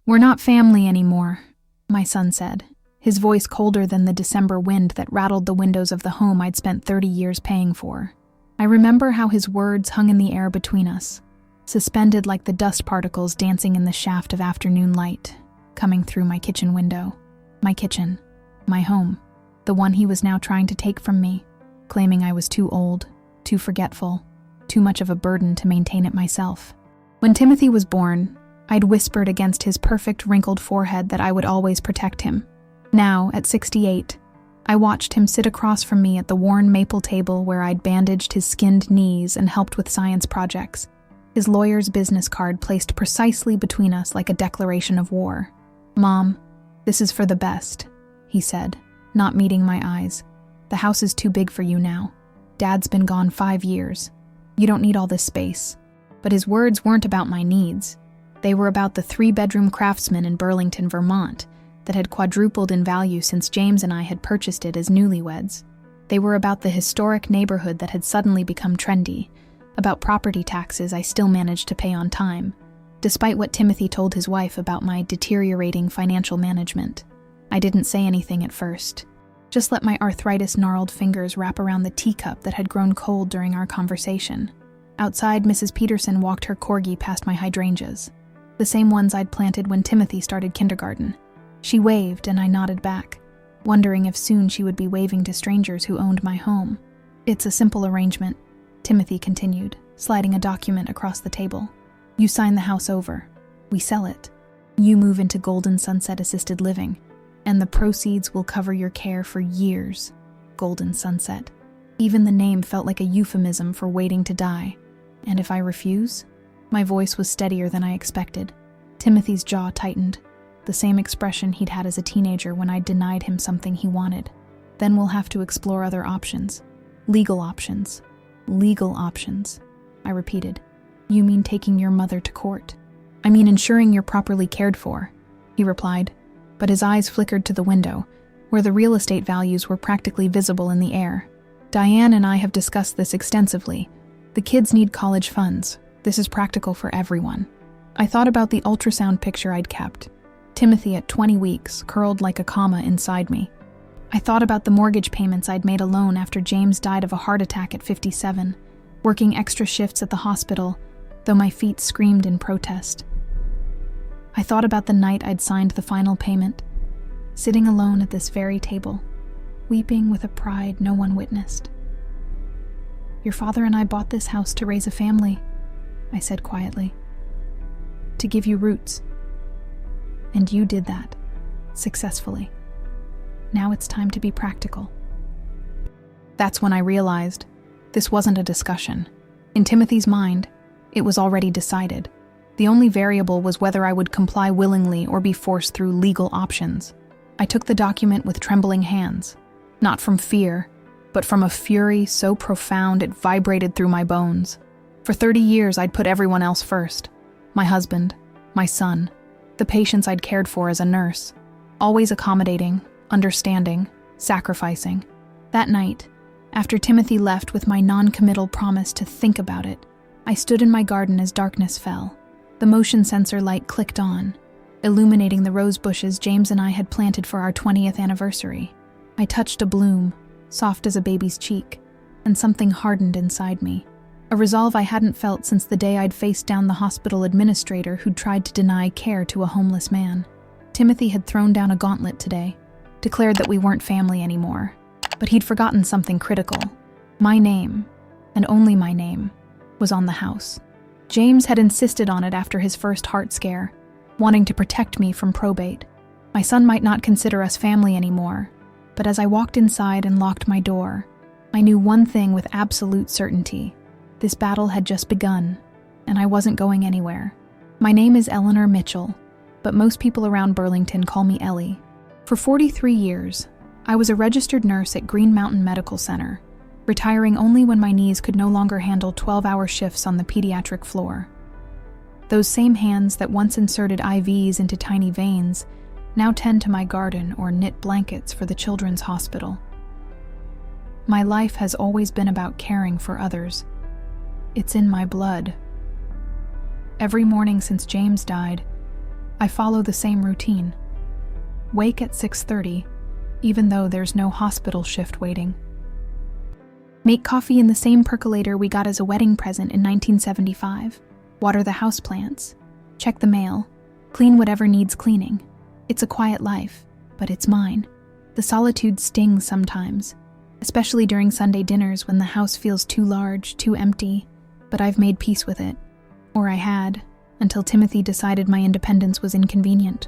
"We're not family anymore," my son said, his voice colder than the December wind that rattled the windows of the home I'd spent 30 years paying for. I remember how his words hung in the air between us, suspended like the dust particles dancing in the shaft of afternoon light, coming through my kitchen window. My kitchen, my home, the one he was now trying to take from me, claiming I was too old, too forgetful, too much of a burden to maintain it myself. When Timothy was born, I'd whispered against his perfect wrinkled forehead that I would always protect him. Now, at 68, I watched him sit across from me at the worn maple table where I'd bandaged his skinned knees and helped with science projects, his lawyer's business card placed precisely between us like a declaration of war. "Mom, this is for the best," he said, not meeting my eyes. "The house is too big for you now. Dad's been gone 5 years. You don't need all this space." But his words weren't about my needs. They were about the 3-bedroom Craftsman in Burlington, Vermont, that had quadrupled in value since James and I had purchased it as newlyweds. They were about the historic neighborhood that had suddenly become trendy, about property taxes I still managed to pay on time, despite what Timothy told his wife about my deteriorating financial management. I didn't say anything at first, just let my arthritis-gnarled fingers wrap around the teacup that had grown cold during our conversation. Outside, Mrs. Peterson walked her corgi past my hydrangeas, the same ones I'd planted when Timothy started kindergarten. She waved and I nodded back, wondering if soon she would be waving to strangers who owned my home. "It's a simple arrangement," Timothy continued, sliding a document across the table. "You sign the house over. We sell it. You move into Golden Sunset Assisted Living, and the proceeds will cover your care for years." Golden Sunset. Even the name felt like a euphemism for waiting to die. "And if I refuse?" My voice was steadier than I expected. Timothy's jaw tightened, the same expression he'd had as a teenager when I denied him something he wanted. "Then we'll have to explore other options. Legal options. Legal options," I repeated. "You mean taking your mother to court?" "I mean ensuring you're properly cared for," he replied, but his eyes flickered to the window, where the real estate values were practically visible in the air. "Diane and I have discussed this extensively. The kids need college funds. This is practical for everyone." I thought about the ultrasound picture I'd kept. Timothy at 20 weeks, curled like a comma inside me. I thought about the mortgage payments I'd made alone after James died of a heart attack at 57, working extra shifts at the hospital, though my feet screamed in protest. I thought about the night I'd signed the final payment, sitting alone at this very table, weeping with a pride no one witnessed. "Your father and I bought this house to raise a family," I said quietly. "To give you roots. And you did that, successfully. Now it's time to be practical." That's when I realized this wasn't a discussion. In Timothy's mind, it was already decided. The only variable was whether I would comply willingly or be forced through legal options. I took the document with trembling hands, not from fear, but from a fury so profound it vibrated through my bones. For 30 years, I'd put everyone else first. My husband, my son, the patients I'd cared for as a nurse. Always accommodating, understanding, sacrificing. That night, after Timothy left with my non-committal promise to think about it, I stood in my garden as darkness fell. The motion sensor light clicked on, illuminating the rose bushes James and I had planted for our 20th anniversary. I touched a bloom, soft as a baby's cheek, and something hardened inside me. A resolve I hadn't felt since the day I'd faced down the hospital administrator who'd tried to deny care to a homeless man. Timothy had thrown down a gauntlet today, declared that we weren't family anymore, but he'd forgotten something critical. My name, and only my name, was on the house. James had insisted on it after his first heart scare, wanting to protect me from probate. My son might not consider us family anymore, but as I walked inside and locked my door, I knew one thing with absolute certainty. This battle had just begun, and I wasn't going anywhere. My name is Eleanor Mitchell, but most people around Burlington call me Ellie. For 43 years, I was a registered nurse at Green Mountain Medical Center, retiring only when my knees could no longer handle 12-hour shifts on the pediatric floor. Those same hands that once inserted IVs into tiny veins now tend to my garden or knit blankets for the children's hospital. My life has always been about caring for others. It's in my blood. Every morning since James died, I follow the same routine. Wake at 6:30, even though there's no hospital shift waiting. Make coffee in the same percolator we got as a wedding present in 1975. Water the houseplants. Check the mail. Clean whatever needs cleaning. It's a quiet life, but it's mine. The solitude stings sometimes, especially during Sunday dinners when the house feels too large, too empty, but I've made peace with it. Or I had, until Timothy decided my independence was inconvenient.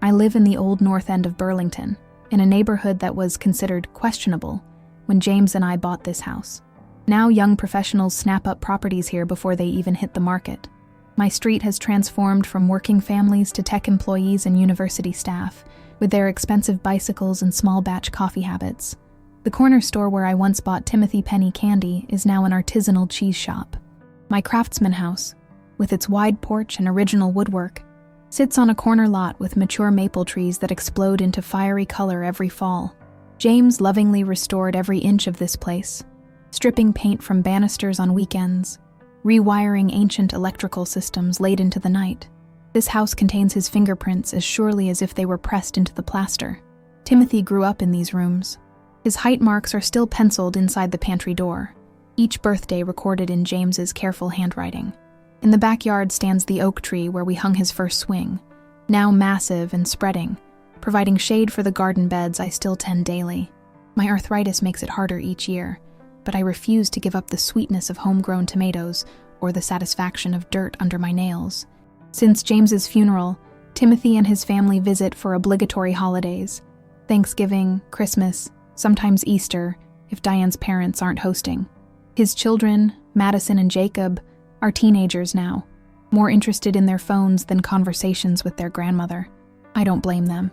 I live in the old north end of Burlington, in a neighborhood that was considered questionable when James and I bought this house. Now young professionals snap up properties here before they even hit the market. My street has transformed from working families to tech employees and university staff, with their expensive bicycles and small batch coffee habits. The corner store where I once bought Timothy Penny candy is now an artisanal cheese shop. My craftsman house, with its wide porch and original woodwork, sits on a corner lot with mature maple trees that explode into fiery color every fall. James lovingly restored every inch of this place, stripping paint from banisters on weekends, rewiring ancient electrical systems late into the night. This house contains his fingerprints as surely as if they were pressed into the plaster. Timothy grew up in these rooms. His height marks are still penciled inside the pantry door, each birthday recorded in James's careful handwriting. In the backyard stands the oak tree where we hung his first swing, now massive and spreading, providing shade for the garden beds I still tend daily. My arthritis makes it harder each year, but I refuse to give up the sweetness of homegrown tomatoes or the satisfaction of dirt under my nails. Since James's funeral, Timothy and his family visit for obligatory holidays: Thanksgiving, Christmas, sometimes Easter, if Diane's parents aren't hosting. His children, Madison and Jacob, are teenagers now, more interested in their phones than conversations with their grandmother. I don't blame them.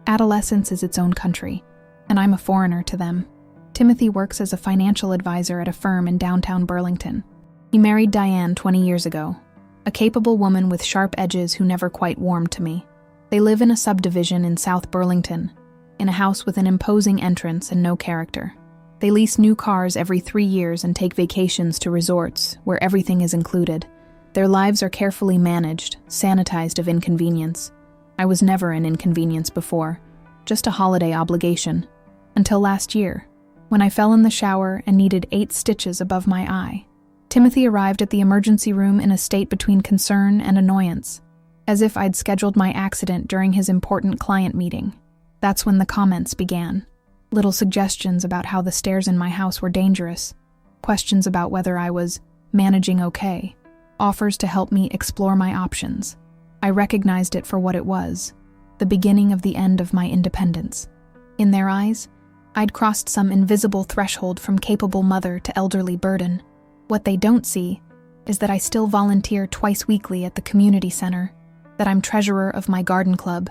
Adolescence is its own country, and I'm a foreigner to them. Timothy works as a financial advisor at a firm in downtown Burlington. He married Diane 20 years ago, a capable woman with sharp edges who never quite warmed to me. They live in a subdivision in South Burlington, in a house with an imposing entrance and no character. They lease new cars every 3 years and take vacations to resorts where everything is included. Their lives are carefully managed, sanitized of inconvenience. I was never an inconvenience before, just a holiday obligation. Until last year, when I fell in the shower and needed 8 stitches above my eye. Timothy arrived at the emergency room in a state between concern and annoyance, as if I'd scheduled my accident during his important client meeting. That's when the comments began. Little suggestions about how the stairs in my house were dangerous, questions about whether I was managing okay, offers to help me explore my options. I recognized it for what it was, the beginning of the end of my independence. In their eyes, I'd crossed some invisible threshold from capable mother to elderly burden. What they don't see is that I still volunteer twice weekly at the community center, that I'm treasurer of my garden club,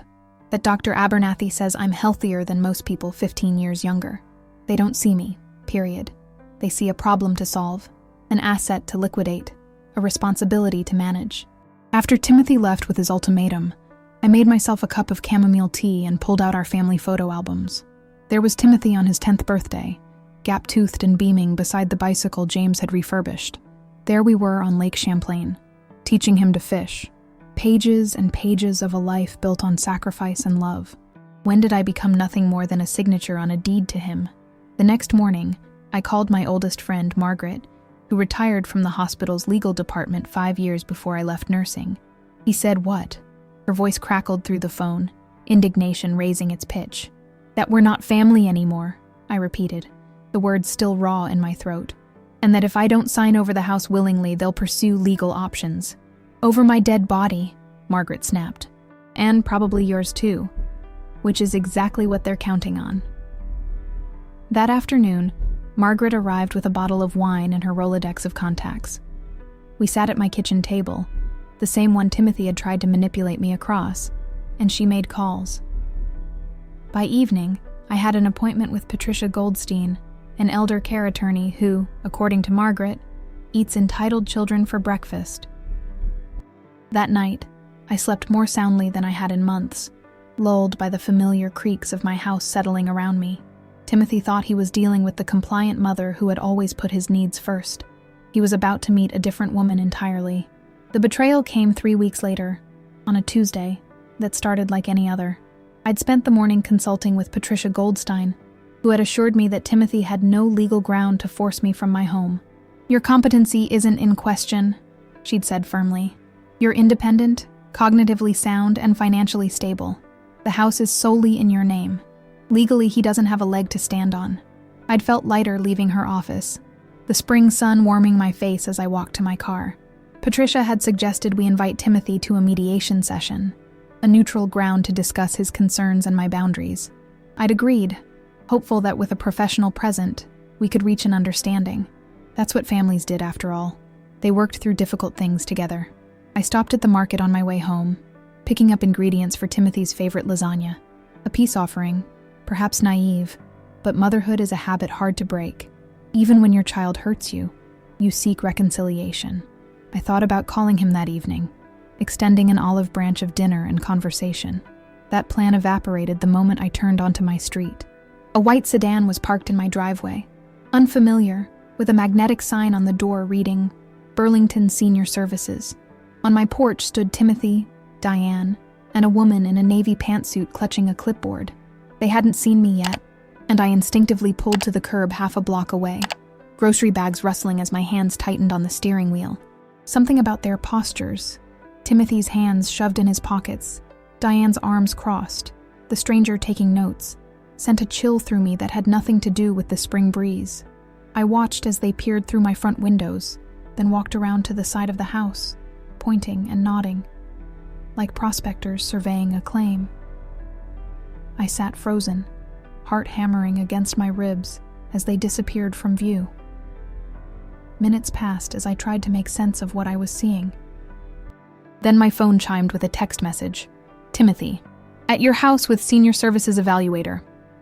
that Dr. Abernathy says I'm healthier than most people 15 years younger. They don't see me, period. They see a problem to solve, an asset to liquidate, a responsibility to manage. After Timothy left with his ultimatum, I made myself a cup of chamomile tea and pulled out our family photo albums. There was Timothy on his 10th birthday, gap-toothed and beaming beside the bicycle James had refurbished. There we were on Lake Champlain, teaching him to fish. Pages and pages of a life built on sacrifice and love. When did I become nothing more than a signature on a deed to him? The next morning, I called my oldest friend, Margaret, who retired from the hospital's legal department 5 years before I left nursing. He said, "What?" Her voice crackled through the phone, indignation raising its pitch. "That we're not family anymore," I repeated, the words still raw in my throat. "And that if I don't sign over the house willingly, they'll pursue legal options." "Over my dead body," Margaret snapped. "And probably yours too," which is exactly what they're counting on. That afternoon, Margaret arrived with a bottle of wine and her Rolodex of contacts. We sat at my kitchen table, the same one Timothy had tried to manipulate me across, and she made calls. By evening, I had an appointment with Patricia Goldstein, an elder care attorney who, according to Margaret, eats entitled children for breakfast. That night, I slept more soundly than I had in months, lulled by the familiar creaks of my house settling around me. Timothy thought he was dealing with the compliant mother who had always put his needs first. He was about to meet a different woman entirely. The betrayal came 3 weeks later, on a Tuesday, that started like any other. I'd spent the morning consulting with Patricia Goldstein, who had assured me that Timothy had no legal ground to force me from my home. "Your competency isn't in question," she'd said firmly. "You're independent, cognitively sound, and financially stable. The house is solely in your name. Legally, he doesn't have a leg to stand on." I'd felt lighter leaving her office, the spring sun warming my face as I walked to my car. Patricia had suggested we invite Timothy to a mediation session, a neutral ground to discuss his concerns and my boundaries. I'd agreed, hopeful that with a professional present, we could reach an understanding. That's what families did, after all. They worked through difficult things together. I stopped at the market on my way home, picking up ingredients for Timothy's favorite lasagna. A peace offering, perhaps naive, but motherhood is a habit hard to break. Even when your child hurts you, you seek reconciliation. I thought about calling him that evening, extending an olive branch of dinner and conversation. That plan evaporated the moment I turned onto my street. A white sedan was parked in my driveway, unfamiliar, with a magnetic sign on the door reading, "Burlington Senior Services." On my porch stood Timothy, Diane, and a woman in a navy pantsuit clutching a clipboard. They hadn't seen me yet, and I instinctively pulled to the curb half a block away, grocery bags rustling as my hands tightened on the steering wheel. Something about their postures, Timothy's hands shoved in his pockets, Diane's arms crossed, the stranger taking notes, sent a chill through me that had nothing to do with the spring breeze. I watched as they peered through my front windows, then walked around to the side of the house, pointing and nodding, like prospectors surveying a claim. I sat frozen, heart hammering against my ribs as they disappeared from view. Minutes passed as I tried to make sense of what I was seeing. Then my phone chimed with a text message. "Timothy, at your house with Senior Services Evaluator.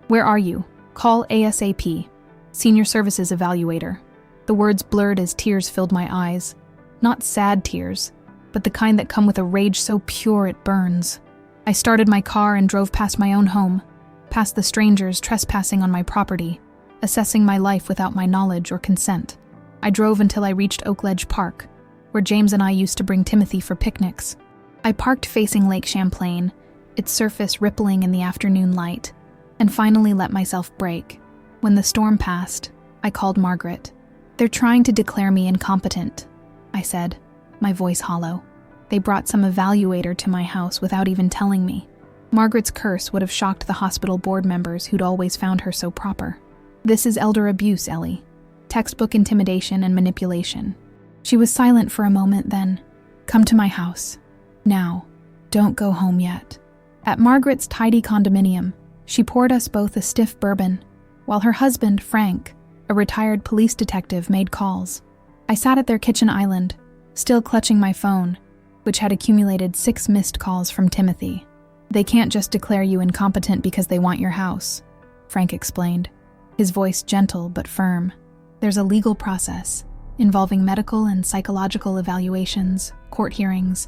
Where are you? Call ASAP. Senior Services Evaluator." The words blurred as tears filled my eyes. Not sad tears, but the kind that come with a rage so pure it burns. I started my car and drove past my own home, past the strangers trespassing on my property, assessing my life without my knowledge or consent. I drove until I reached Oakledge Park, where James and I used to bring Timothy for picnics. I parked facing Lake Champlain, its surface rippling in the afternoon light, and finally let myself break. When the storm passed, I called Margaret. "They're trying to declare me incompetent," I said, my voice hollow. "They brought some evaluator to my house without even telling me." Margaret's curse would have shocked the hospital board members who'd always found her so proper. "This is elder abuse, Ellie. Textbook intimidation and manipulation." She was silent for a moment, then, "Come to my house. Now. Don't go home yet." At Margaret's tidy condominium, she poured us both a stiff bourbon, while her husband, Frank, a retired police detective, made calls. I sat at their kitchen island, still clutching my phone, which had accumulated 6 missed calls from Timothy. "They can't just declare you incompetent because they want your house," Frank explained, his voice gentle but firm. "There's a legal process involving medical and psychological evaluations, court hearings.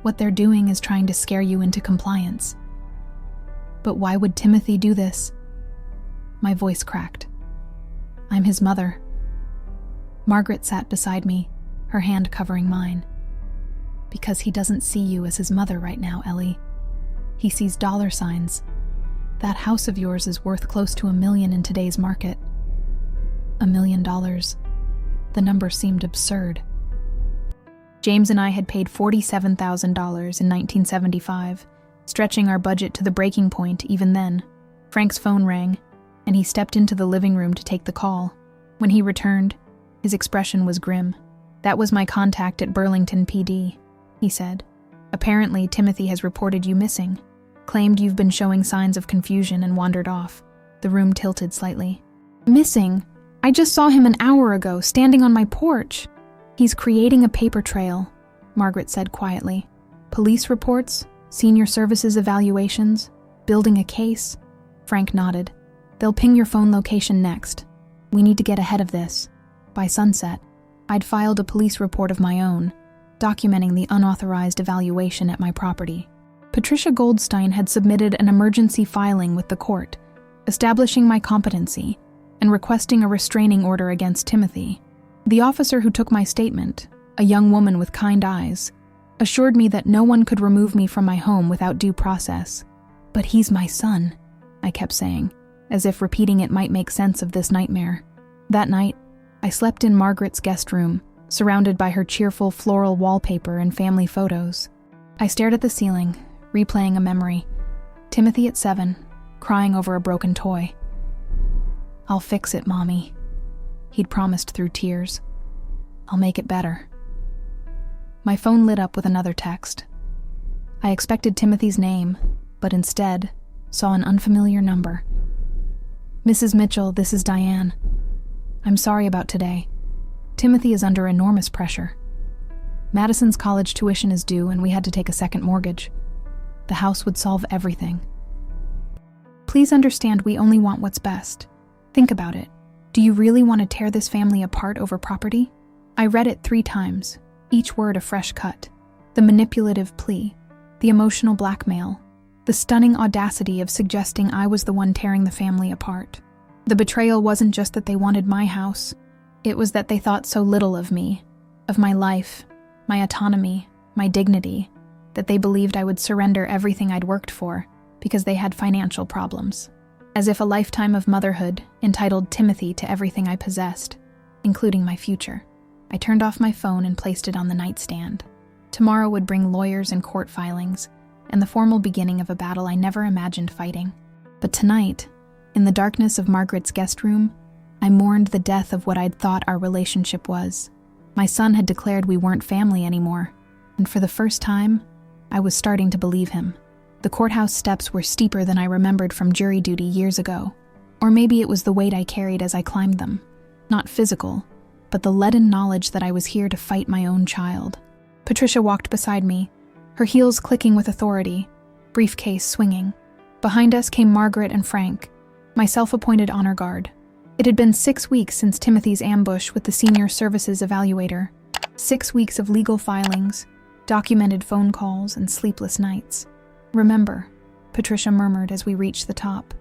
What they're doing is trying to scare you into compliance." "But why would Timothy do this?" My voice cracked. "I'm his mother." Margaret sat beside me, her hand covering mine. "Because he doesn't see you as his mother right now, Ellie. He sees dollar signs. That house of yours is worth close to $1 million in today's market." $1 million. The number seemed absurd. James and I had paid $47,000 in 1975, stretching our budget to the breaking point even then. Frank's phone rang, and he stepped into the living room to take the call. When he returned, his expression was grim. "That was my contact at Burlington PD," he said. "Apparently, Timothy has reported you missing, claimed you've been showing signs of confusion and wandered off." The room tilted slightly. "Missing? I just saw him an hour ago, standing on my porch." "He's creating a paper trail," Margaret said quietly. "Police reports, senior services evaluations, building a case." Frank nodded. "They'll ping your phone location next. We need to get ahead of this." By sunset, I'd filed a police report of my own, documenting the unauthorized evaluation at my property. Patricia Goldstein had submitted an emergency filing with the court, establishing my competency and requesting a restraining order against Timothy. The officer who took my statement, a young woman with kind eyes, assured me that no one could remove me from my home without due process. "But he's my son," I kept saying, as if repeating it might make sense of this nightmare. That night, I slept in Margaret's guest room, surrounded by her cheerful floral wallpaper and family photos. I stared at the ceiling, replaying a memory. Timothy at 7, crying over a broken toy. "I'll fix it, Mommy," he'd promised through tears. "I'll make it better." My phone lit up with another text. I expected Timothy's name, but instead saw an unfamiliar number. "Mrs. Mitchell, this is Diane. I'm sorry about today. Timothy is under enormous pressure. Madison's college tuition is due and we had to take a second mortgage. The house would solve everything. Please understand we only want what's best. Think about it. Do you really want to tear this family apart over property?" I read it 3 times, each word a fresh cut. The manipulative plea, the emotional blackmail, the stunning audacity of suggesting I was the one tearing the family apart. The betrayal wasn't just that they wanted my house. It was that they thought so little of me, of my life, my autonomy, my dignity, that they believed I would surrender everything I'd worked for because they had financial problems. As if a lifetime of motherhood entitled Timothy to everything I possessed, including my future. I turned off my phone and placed it on the nightstand. Tomorrow would bring lawyers and court filings, and the formal beginning of a battle I never imagined fighting. But tonight, in the darkness of Margaret's guest room, I mourned the death of what I'd thought our relationship was. My son had declared we weren't family anymore, and for the first time, I was starting to believe him. The courthouse steps were steeper than I remembered from jury duty years ago, or maybe it was the weight I carried as I climbed them. Not physical, but the leaden knowledge that I was here to fight my own child. Patricia walked beside me, her heels clicking with authority, briefcase swinging. Behind us came Margaret and Frank, my self-appointed honor guard. It had been 6 weeks since Timothy's ambush with the senior services evaluator. 6 weeks of legal filings, documented phone calls, and sleepless nights. "Remember," Patricia murmured as we reached the top,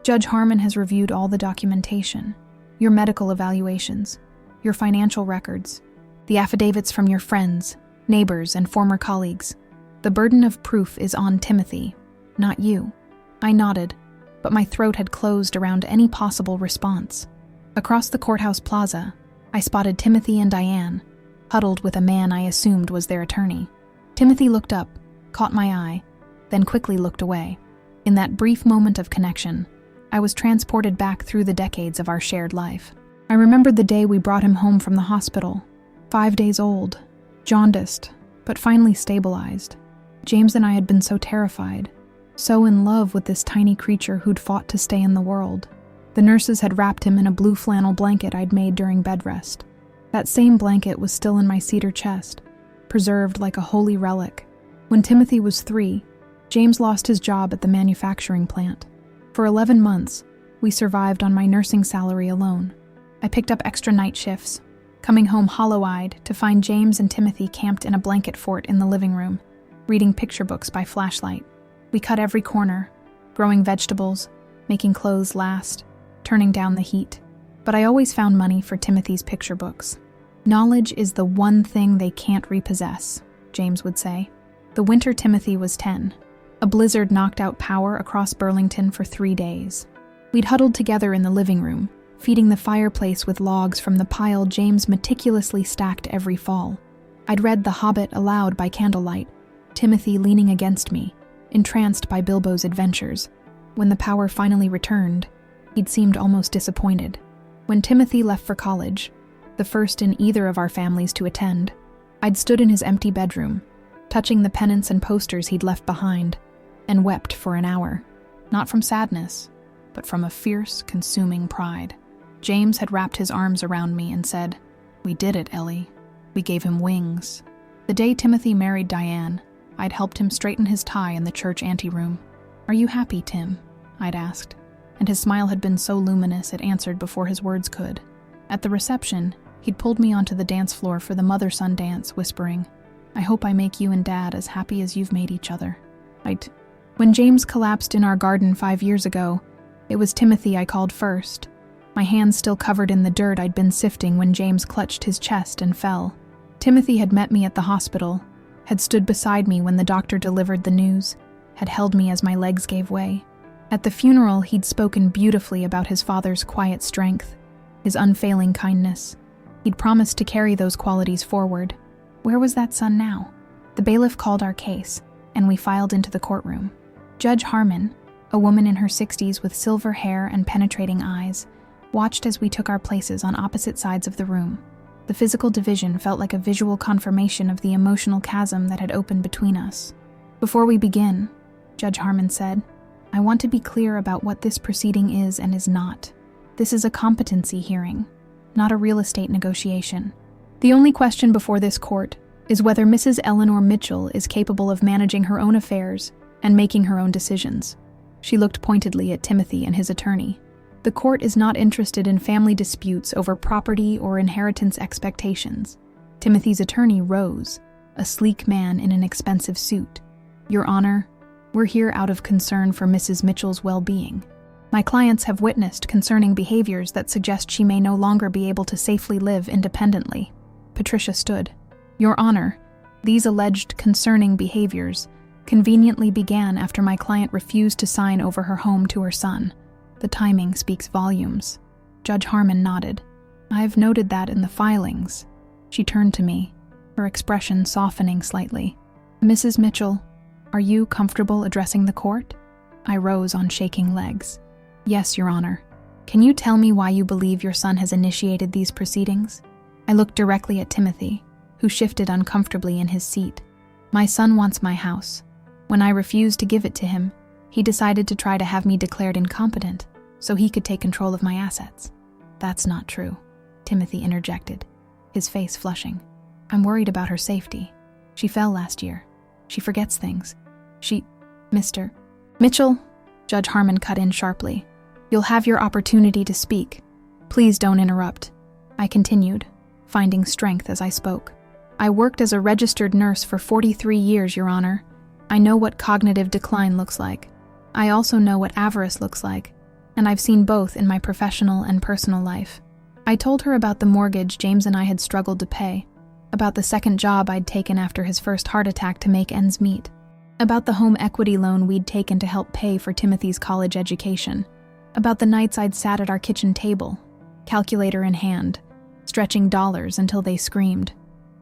"Judge Harmon has reviewed all the documentation, your medical evaluations, your financial records, the affidavits from your friends, neighbors, and former colleagues. The burden of proof is on Timothy, not you." I nodded, but my throat had closed around any possible response. Across the courthouse plaza, I spotted Timothy and Diane, huddled with a man I assumed was their attorney. Timothy looked up, caught my eye, then quickly looked away. In that brief moment of connection, I was transported back through the decades of our shared life. I remembered the day we brought him home from the hospital, 5 days old, jaundiced, but finally stabilized. James and I had been so terrified, so in love with this tiny creature who'd fought to stay in the world. The nurses had wrapped him in a blue flannel blanket I'd made during bed rest. That same blanket was still in my cedar chest, preserved like a holy relic. When Timothy was 3, James lost his job at the manufacturing plant. For 11 months, we survived on my nursing salary alone. I picked up extra night shifts, coming home hollow-eyed to find James and Timothy camped in a blanket fort in the living room, reading picture books by flashlight. We cut every corner, growing vegetables, making clothes last, turning down the heat. But I always found money for Timothy's picture books. "Knowledge is the one thing they can't repossess," James would say. The winter Timothy was 10. A blizzard knocked out power across Burlington for 3 days. We'd huddled together in the living room, feeding the fireplace with logs from the pile James meticulously stacked every fall. I'd read The Hobbit aloud by candlelight, Timothy leaning against me, entranced by Bilbo's adventures. When the power finally returned, he'd seemed almost disappointed. When Timothy left for college, the first in either of our families to attend, I'd stood in his empty bedroom, touching the pennants and posters he'd left behind, and wept for an hour. Not from sadness, but from a fierce, consuming pride. James had wrapped his arms around me and said, "We did it, Ellie. We gave him wings." The day Timothy married Diane, I'd helped him straighten his tie in the church anteroom. "Are you happy, Tim?" I'd asked, and his smile had been so luminous it answered before his words could. At the reception, he'd pulled me onto the dance floor for the mother-son dance, whispering, "I hope I make you and Dad as happy as you've made each other." When James collapsed in our garden 5 years ago, it was Timothy I called first, my hands still covered in the dirt I'd been sifting when James clutched his chest and fell. Timothy had met me at the hospital, had stood beside me when the doctor delivered the news, had held me as my legs gave way. At the funeral, he'd spoken beautifully about his father's quiet strength, his unfailing kindness. He'd promised to carry those qualities forward. Where was that son now? The bailiff called our case, and we filed into the courtroom. Judge Harmon, a woman in her 60s with silver hair and penetrating eyes, watched as we took our places on opposite sides of the room. The physical division felt like a visual confirmation of the emotional chasm that had opened between us. "Before we begin," Judge Harmon said, "I want to be clear about what this proceeding is and is not. This is a competency hearing, not a real estate negotiation. The only question before this court is whether Mrs. Eleanor Mitchell is capable of managing her own affairs and making her own decisions." She looked pointedly at Timothy and his attorney. "The court is not interested in family disputes over property or inheritance expectations." Timothy's attorney rose, a sleek man in an expensive suit. "Your Honor, we're here out of concern for Mrs. Mitchell's well-being. My clients have witnessed concerning behaviors that suggest she may no longer be able to safely live independently." Patricia stood. "Your Honor, these alleged concerning behaviors conveniently began after my client refused to sign over her home to her son. The timing speaks volumes." Judge Harmon nodded. "I've noted that in the filings." She turned to me, her expression softening slightly. "Mrs. Mitchell, are you comfortable addressing the court?" I rose on shaking legs. "Yes, Your Honor. Can you tell me why you believe your son has initiated these proceedings?" I looked directly at Timothy, who shifted uncomfortably in his seat. "My son wants my house. When I refused to give it to him, he decided to try to have me declared incompetent so he could take control of my assets." "That's not true," Timothy interjected, his face flushing. "I'm worried about her safety. She fell last year. She forgets things. Mr. Mitchell," Judge Harmon cut in sharply, "you'll have your opportunity to speak. Please don't interrupt." I continued, finding strength as I spoke. "I worked as a registered nurse for 43 years, Your Honor. I know what cognitive decline looks like. I also know what avarice looks like, and I've seen both in my professional and personal life." I told her about the mortgage James and I had struggled to pay, about the second job I'd taken after his first heart attack to make ends meet, about the home equity loan we'd taken to help pay for Timothy's college education, about the nights I'd sat at our kitchen table, calculator in hand, stretching dollars until they screamed.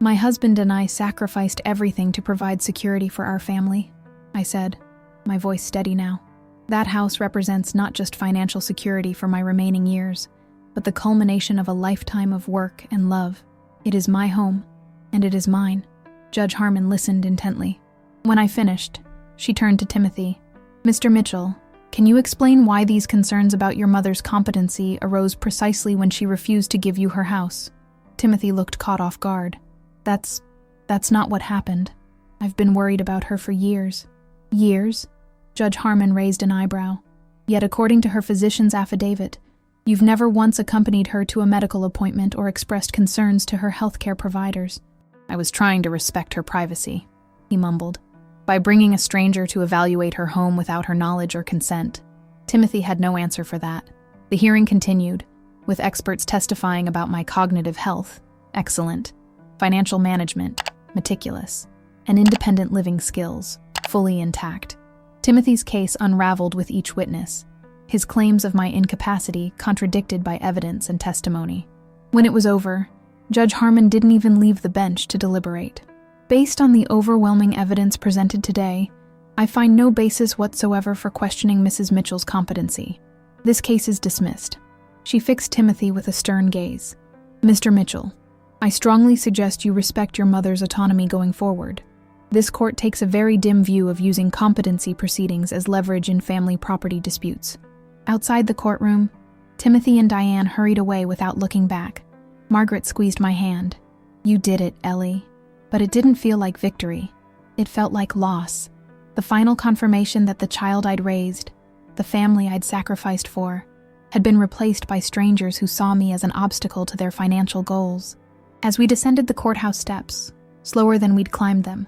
"My husband and I sacrificed everything to provide security for our family," I said, my voice steady now. "That house represents not just financial security for my remaining years, but the culmination of a lifetime of work and love. It is my home, and it is mine." Judge Harmon listened intently. When I finished, she turned to Timothy. "Mr. Mitchell, can you explain why these concerns about your mother's competency arose precisely when she refused to give you her house?" Timothy looked caught off guard. That's not what happened. I've been worried about her for years." "Years?" Judge Harmon raised an eyebrow. "Yet according to her physician's affidavit, you've never once accompanied her to a medical appointment or expressed concerns to her healthcare providers." "I was trying to respect her privacy," he mumbled, "by bringing a stranger to evaluate her home without her knowledge or consent." Timothy had no answer for that. The hearing continued, with experts testifying about my cognitive health, excellent, financial management, meticulous, and independent living skills, fully intact. Timothy's case unraveled with each witness, his claims of my incapacity contradicted by evidence and testimony. When it was over, Judge Harmon didn't even leave the bench to deliberate. "Based on the overwhelming evidence presented today, I find no basis whatsoever for questioning Mrs. Mitchell's competency. This case is dismissed." She fixed Timothy with a stern gaze. "Mr. Mitchell, I strongly suggest you respect your mother's autonomy going forward. This court takes a very dim view of using competency proceedings as leverage in family property disputes." Outside the courtroom, Timothy and Diane hurried away without looking back. Margaret squeezed my hand. "You did it, Ellie." But it didn't feel like victory. It felt like loss. The final confirmation that the child I'd raised, the family I'd sacrificed for, had been replaced by strangers who saw me as an obstacle to their financial goals. As we descended the courthouse steps, slower than we'd climbed them,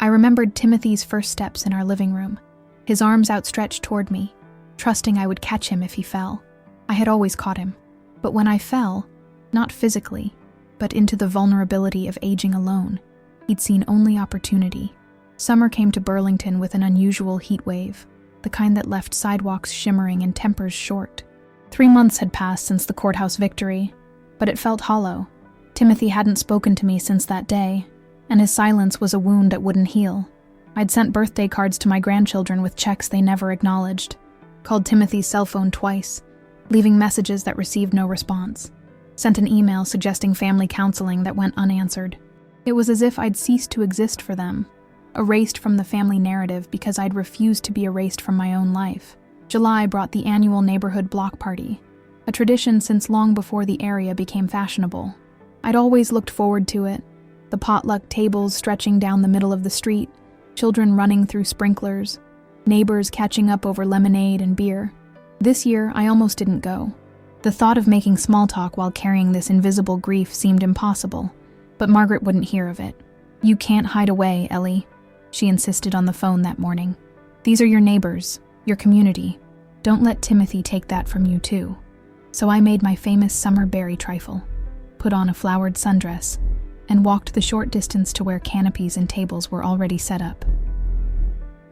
I remembered Timothy's first steps in our living room, his arms outstretched toward me, trusting I would catch him if he fell. I had always caught him, but when I fell, not physically, but into the vulnerability of aging alone, He'd seen only opportunity. Summer came to Burlington with an unusual heat wave, the kind that left sidewalks shimmering and tempers short. 3 months had passed since the courthouse victory, but it felt hollow. Timothy hadn't spoken to me since that day, and his silence was a wound that wouldn't heal. I'd sent birthday cards to my grandchildren with checks they never acknowledged, called Timothy's cell phone twice, leaving messages that received no response, sent an email suggesting family counseling that went unanswered. It was as if I'd ceased to exist for them, erased from the family narrative because I'd refused to be erased from my own life. July brought the annual neighborhood block party, a tradition since long before the area became fashionable. I'd always looked forward to it, the potluck tables stretching down the middle of the street, children running through sprinklers, neighbors catching up over lemonade and beer. This year, I almost didn't go. The thought of making small talk while carrying this invisible grief seemed impossible, but Margaret wouldn't hear of it. "You can't hide away, Ellie," she insisted on the phone that morning. "These are your neighbors, your community. Don't let Timothy take that from you, too." So I made my famous summer berry trifle, put on a flowered sundress, and walked the short distance to where canopies and tables were already set up.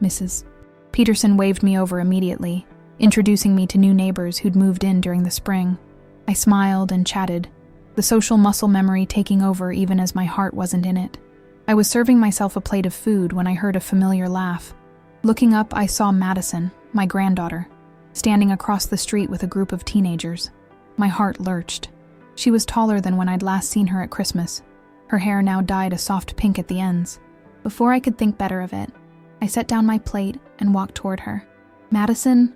"Mrs. Peterson waved me over immediately, introducing me to new neighbors who'd moved in during the spring. I smiled and chatted, the social muscle memory taking over even as my heart wasn't in it. I was serving myself a plate of food when I heard a familiar laugh. Looking up, I saw Madison, my granddaughter, standing across the street with a group of teenagers. My heart lurched. She was taller than when I'd last seen her at Christmas, her hair now dyed a soft pink at the ends. Before I could think better of it, I set down my plate and walked toward her. "Madison,"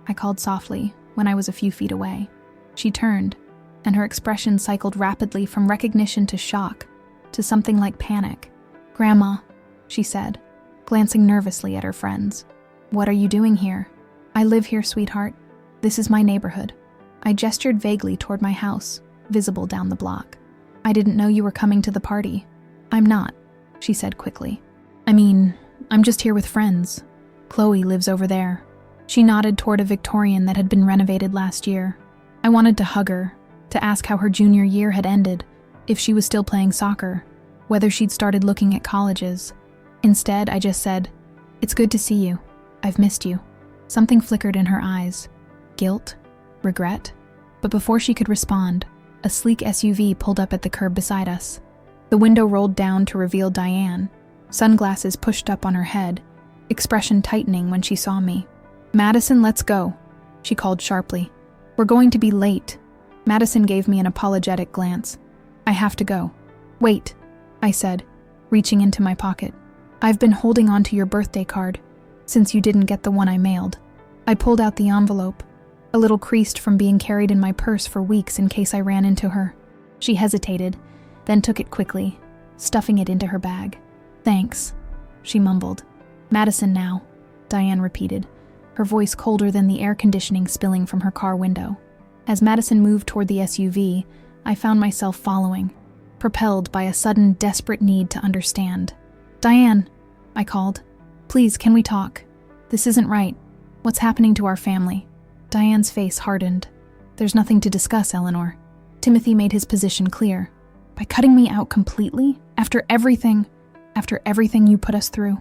I called softly when I was a few feet away. She turned, and her expression cycled rapidly from recognition to shock, to something like panic. "Grandma," she said, glancing nervously at her friends. "What are you doing here?" "I live here, sweetheart. This is my neighborhood." I gestured vaguely toward my house, visible down the block. "I didn't know you were coming to the party." "I'm not," she said quickly. I'm just here with friends. Chloe lives over there." She nodded toward a Victorian that had been renovated last year. I wanted to hug her, to ask how her junior year had ended, if she was still playing soccer, whether she'd started looking at colleges. Instead, I just said, "It's good to see you. I've missed you." Something flickered in her eyes. Guilt? Regret? But before she could respond, a sleek SUV pulled up at the curb beside us. The window rolled down to reveal Diane, sunglasses pushed up on her head, expression tightening when she saw me. "Madison, let's go," she called sharply. "We're going to be late." Madison gave me an apologetic glance. "I have to go." "Wait," I said, reaching into my pocket. "I've been holding on to your birthday card, since you didn't get the one I mailed." I pulled out the envelope, a little creased from being carried in my purse for weeks in case I ran into her. She hesitated, then took it quickly, stuffing it into her bag. "Thanks," she mumbled. "Madison now," Diane repeated, her voice colder than the air conditioning spilling from her car window. As Madison moved toward the SUV, I found myself following, propelled by a sudden, desperate need to understand. "Diane," I called. "Please, can we talk? This isn't right. What's happening to our family?" Diane's face hardened. "There's nothing to discuss, Eleanor." Timothy made his position clear. "By cutting me out completely? After everything you put us through?"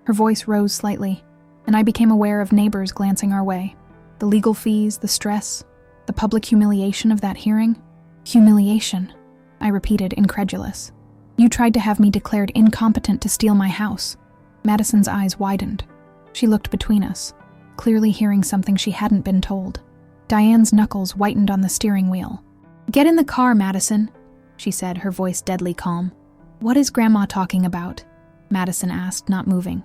Her voice rose slightly, and I became aware of neighbors glancing our way. The legal fees, the stress, the public humiliation of that hearing. "Humiliation," I repeated, incredulous. "You tried to have me declared incompetent to steal my house." Madison's eyes widened. She looked between us, clearly hearing something she hadn't been told. Diane's knuckles whitened on the steering wheel. "Get in the car, Madison," she said, her voice deadly calm. "What is Grandma talking about?" Madison asked, not moving.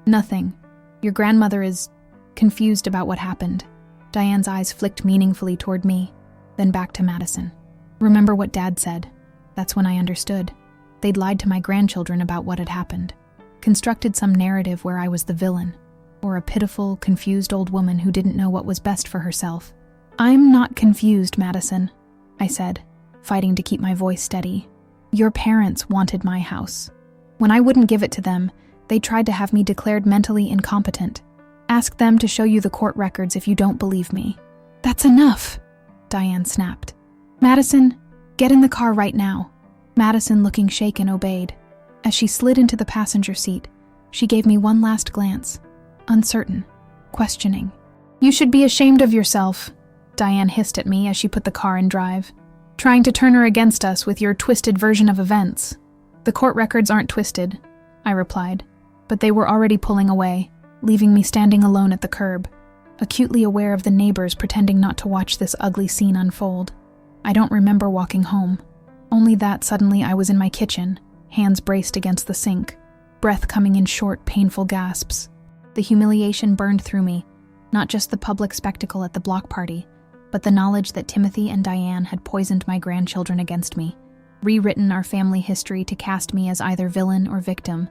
"Nothing. Your grandmother is confused about what happened." Diane's eyes flicked meaningfully toward me, then back to Madison. "Remember what Dad said?" That's when I understood. They'd lied to my grandchildren about what had happened, constructed some narrative where I was the villain, or a pitiful, confused old woman who didn't know what was best for herself. "I'm not confused, Madison," I said, fighting to keep my voice steady. "Your parents wanted my house. When I wouldn't give it to them, they tried to have me declared mentally incompetent. Ask them to show you the court records if you don't believe me." "That's enough," Diane snapped. "Madison, get in the car right now." Madison, looking shaken, obeyed. As she slid into the passenger seat, she gave me one last glance, uncertain, questioning. "You should be ashamed of yourself," Diane hissed at me as she put the car in drive. "Trying to turn her against us with your twisted version of events." "The court records aren't twisted," I replied, but they were already pulling away, leaving me standing alone at the curb, acutely aware of the neighbors pretending not to watch this ugly scene unfold. I don't remember walking home, only that suddenly I was in my kitchen, hands braced against the sink, breath coming in short, painful gasps. The humiliation burned through me, not just the public spectacle at the block party, but the knowledge that Timothy and Diane had poisoned my grandchildren against me, rewritten our family history to cast me as either villain or victim,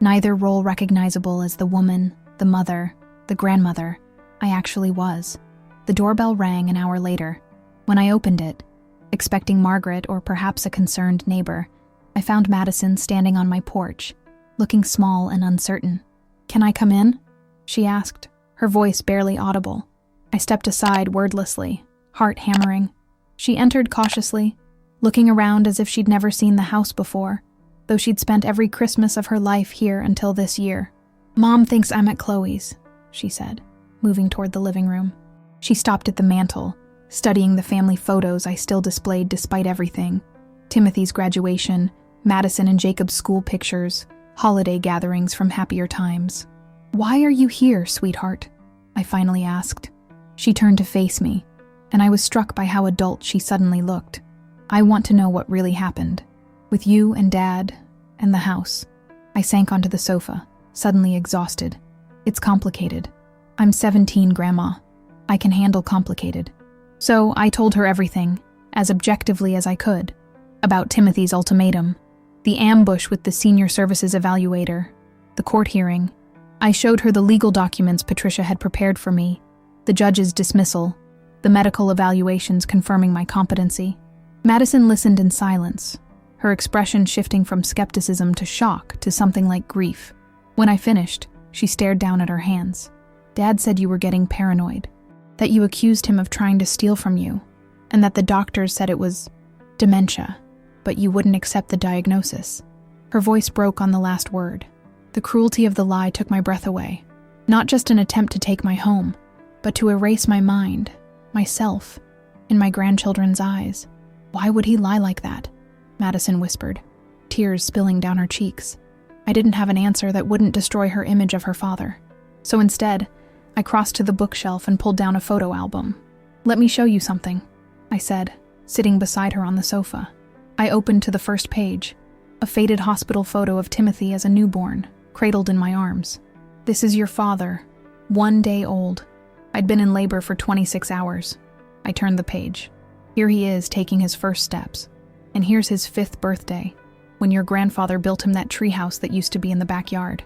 neither role recognizable as the woman, the mother, the grandmother I actually was. The doorbell rang an hour later. When I opened it, expecting Margaret or perhaps a concerned neighbor, I found Madison standing on my porch, looking small and uncertain. "Can I come in?" she asked, her voice barely audible. I stepped aside wordlessly, heart hammering. She entered cautiously, looking around as if she'd never seen the house before, though she'd spent every Christmas of her life here until this year. "Mom thinks I'm at Chloe's," she said, moving toward the living room. She stopped at the mantel, studying the family photos I still displayed despite everything. Timothy's graduation, Madison and Jacob's school pictures, holiday gatherings from happier times. "Why are you here, sweetheart?" I finally asked. She turned to face me, and I was struck by how adult she suddenly looked. "I want to know what really happened. With you and Dad, and the house." I sank onto the sofa, suddenly exhausted. "It's complicated. I'm 17, Grandma. I can handle complicated." So I told her everything, as objectively as I could, about Timothy's ultimatum, the ambush with the senior services evaluator, the court hearing. I showed her the legal documents Patricia had prepared for me, the judge's dismissal, the medical evaluations confirming my competency. Madison listened in silence, her expression shifting from skepticism to shock to something like grief. When I finished, she stared down at her hands. "Dad said you were getting paranoid, that you accused him of trying to steal from you, and that the doctors said it was dementia, but you wouldn't accept the diagnosis." Her voice broke on the last word. The cruelty of the lie took my breath away. Not just an attempt to take my home, but to erase my mind, myself, in my grandchildren's eyes. "Why would he lie like that?" Madison whispered, tears spilling down her cheeks. I didn't have an answer that wouldn't destroy her image of her father. So instead, I crossed to the bookshelf and pulled down a photo album. "Let me show you something," I said, sitting beside her on the sofa. I opened to the first page, a faded hospital photo of Timothy as a newborn, cradled in my arms. "This is your father, 1 day old. I'd been in labor for 26 hours. I turned the page. Here he is taking his first steps. And here's his 5th birthday, when your grandfather built him that treehouse that used to be in the backyard."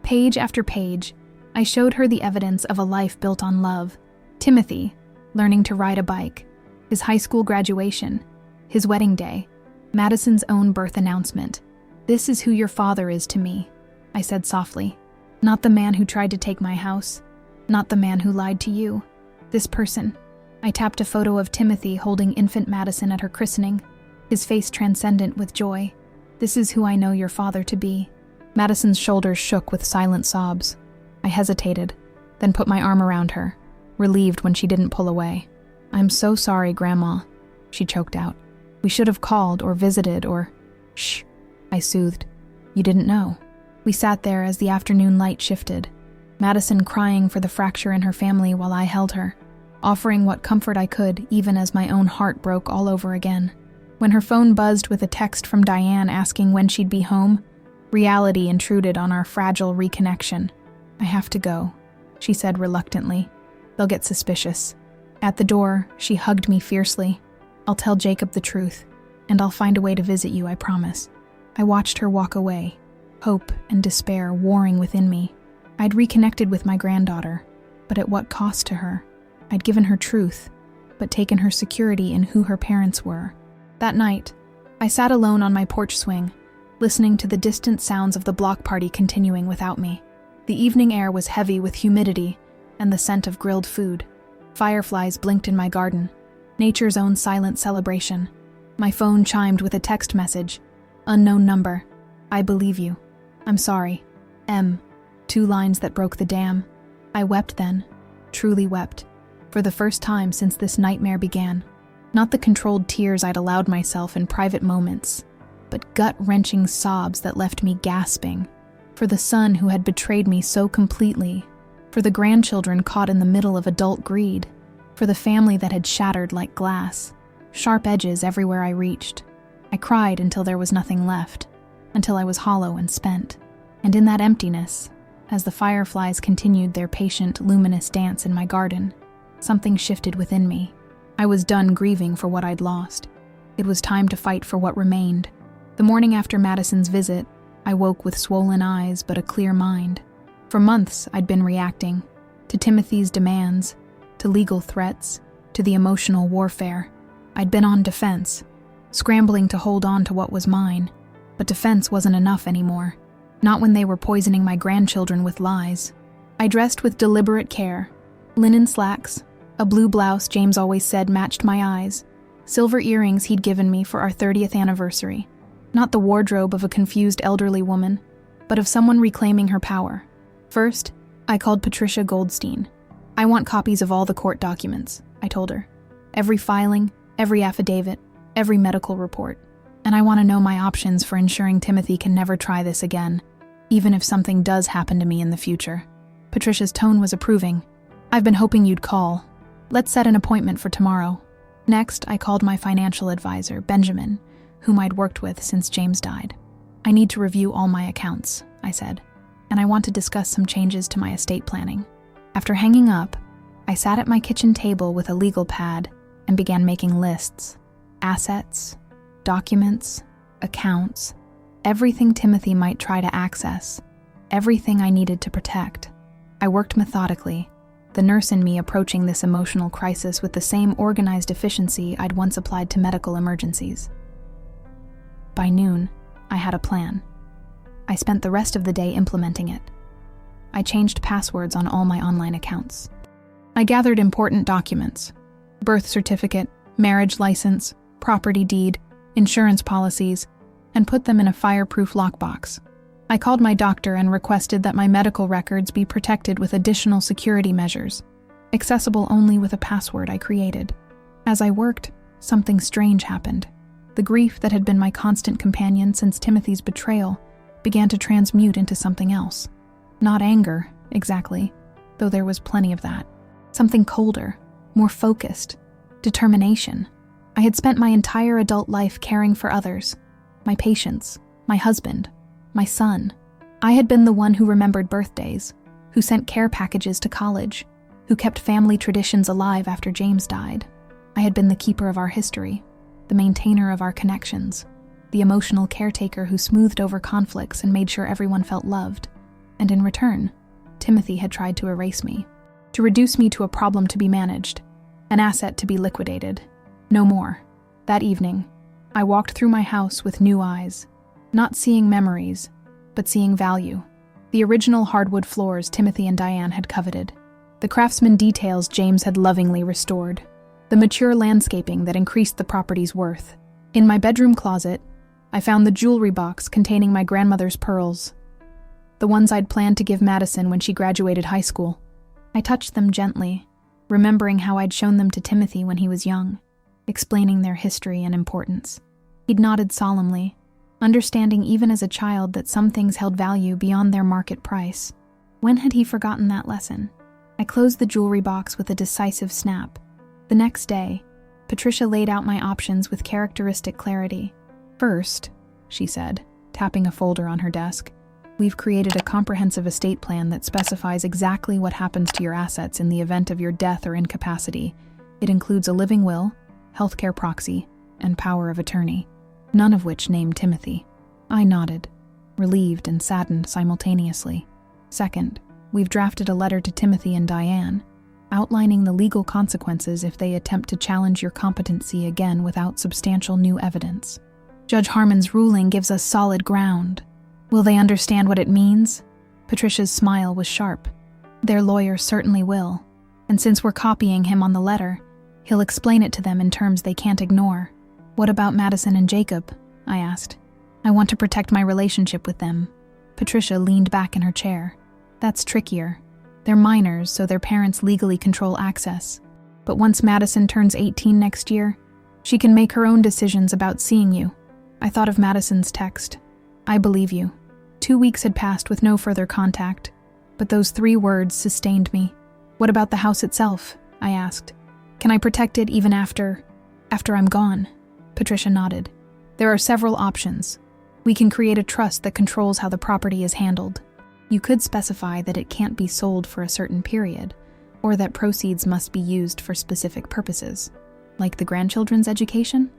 Page after page, I showed her the evidence of a life built on love. Timothy, learning to ride a bike, his high school graduation, his wedding day, Madison's own birth announcement. "This is who your father is to me," I said softly. "Not the man who tried to take my house, not the man who lied to you. This person." I tapped a photo of Timothy holding infant Madison at her christening, his face transcendent with joy. "This is who I know your father to be." Madison's shoulders shook with silent sobs. I hesitated, then put my arm around her, relieved when she didn't pull away. "I'm so sorry, Grandma," she choked out. "We should have called or visited or—" "Shh," I soothed. "You didn't know." We sat there as the afternoon light shifted, Madison crying for the fracture in her family while I held her, offering what comfort I could even as my own heart broke all over again. When her phone buzzed with a text from Diane asking when she'd be home, reality intruded on our fragile reconnection. "I have to go," she said reluctantly. "They'll get suspicious." At the door, she hugged me fiercely. "I'll tell Jacob the truth, and I'll find a way to visit you, I promise." I watched her walk away, hope and despair warring within me. I'd reconnected with my granddaughter, but at what cost to her? I'd given her truth, but taken her security in who her parents were. That night, I sat alone on my porch swing, listening to the distant sounds of the block party continuing without me. The evening air was heavy with humidity and the scent of grilled food. Fireflies blinked in my garden, nature's own silent celebration. My phone chimed with a text message, unknown number. I believe you. I'm sorry. M. 2 lines that broke the dam. I wept then, truly wept, for the first time since this nightmare began. Not the controlled tears I'd allowed myself in private moments, but gut-wrenching sobs that left me gasping. For the son who had betrayed me so completely, for the grandchildren caught in the middle of adult greed, for the family that had shattered like glass, sharp edges everywhere I reached. I cried until there was nothing left, until I was hollow and spent. And in that emptiness, as the fireflies continued their patient, luminous dance in my garden, something shifted within me. I was done grieving for what I'd lost. It was time to fight for what remained. The morning after Madison's visit, I woke with swollen eyes but a clear mind. For months, I'd been reacting to Timothy's demands, to legal threats, to the emotional warfare. I'd been on defense, scrambling to hold on to what was mine. But defense wasn't enough anymore. Not when they were poisoning my grandchildren with lies. I dressed with deliberate care. Linen slacks, a blue blouse James always said matched my eyes, silver earrings he'd given me for our 30th anniversary. Not the wardrobe of a confused elderly woman, but of someone reclaiming her power. First, I called Patricia Goldstein. I want copies of all the court documents, I told her. Every filing, every affidavit, every medical report. And I want to know my options for ensuring Timothy can never try this again, even if something does happen to me in the future. Patricia's tone was approving. I've been hoping you'd call. Let's set an appointment for tomorrow. Next, I called my financial advisor, Benjamin, whom I'd worked with since James died. I need to review all my accounts, I said, and I want to discuss some changes to my estate planning. After hanging up, I sat at my kitchen table with a legal pad and began making lists. Assets, documents, accounts, everything Timothy might try to access, everything I needed to protect. I worked methodically, the nurse in me approaching this emotional crisis with the same organized efficiency I'd once applied to medical emergencies. By noon, I had a plan. I spent the rest of the day implementing it. I changed passwords on all my online accounts. I gathered important documents: birth certificate, marriage license, property deed, insurance policies, and put them in a fireproof lockbox. I called my doctor and requested that my medical records be protected with additional security measures, accessible only with a password I created. As I worked, something strange happened. The grief that had been my constant companion since Timothy's betrayal began to transmute into something else. Not anger, exactly, though there was plenty of that. Something colder, more focused, determination. I had spent my entire adult life caring for others, my patients, my husband, my son. I had been the one who remembered birthdays, who sent care packages to college, who kept family traditions alive after James died. I had been the keeper of our history, the maintainer of our connections, the emotional caretaker who smoothed over conflicts and made sure everyone felt loved. And in return, Timothy had tried to erase me, to reduce me to a problem to be managed, an asset to be liquidated. No more. That evening, I walked through my house with new eyes, not seeing memories, but seeing value. The original hardwood floors Timothy and Diane had coveted, the craftsman details James had lovingly restored, the mature landscaping that increased the property's worth. In my bedroom closet, I found the jewelry box containing my grandmother's pearls, the ones I'd planned to give Madison when she graduated high school. I touched them gently, remembering how I'd shown them to Timothy when he was young, explaining their history and importance. He'd nodded solemnly, understanding even as a child that some things held value beyond their market price. When had he forgotten that lesson? I closed the jewelry box with a decisive snap. The next day, Patricia laid out my options with characteristic clarity. First, she said, tapping a folder on her desk, we've created a comprehensive estate plan that specifies exactly what happens to your assets in the event of your death or incapacity. It includes a living will, healthcare proxy, and power of attorney, none of which named Timothy. I nodded, relieved and saddened simultaneously. Second, we've drafted a letter to Timothy and Diane, outlining the legal consequences if they attempt to challenge your competency again without substantial new evidence. Judge Harmon's ruling gives us solid ground. Will they understand what it means? Patricia's smile was sharp. Their lawyer certainly will. And since we're copying him on the letter, he'll explain it to them in terms they can't ignore. What about Madison and Jacob? I asked. I want to protect my relationship with them. Patricia leaned back in her chair. That's trickier. They're minors, so their parents legally control access. But once Madison turns 18 next year, she can make her own decisions about seeing you. I thought of Madison's text. I believe you. 2 weeks had passed with no further contact, but those 3 words sustained me. What about the house itself? I asked. Can I protect it even after I'm gone? Patricia nodded. There are several options. We can create a trust that controls how the property is handled. You could specify that it can't be sold for a certain period, or that proceeds must be used for specific purposes. Like the grandchildren's education?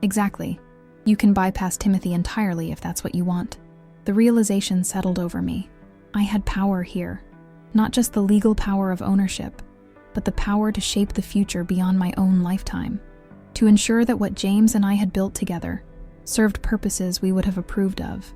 Exactly. You can bypass Timothy entirely if that's what you want. The realization settled over me. I had power here. Not just the legal power of ownership, but the power to shape the future beyond my own lifetime. To ensure that what James and I had built together served purposes we would have approved of.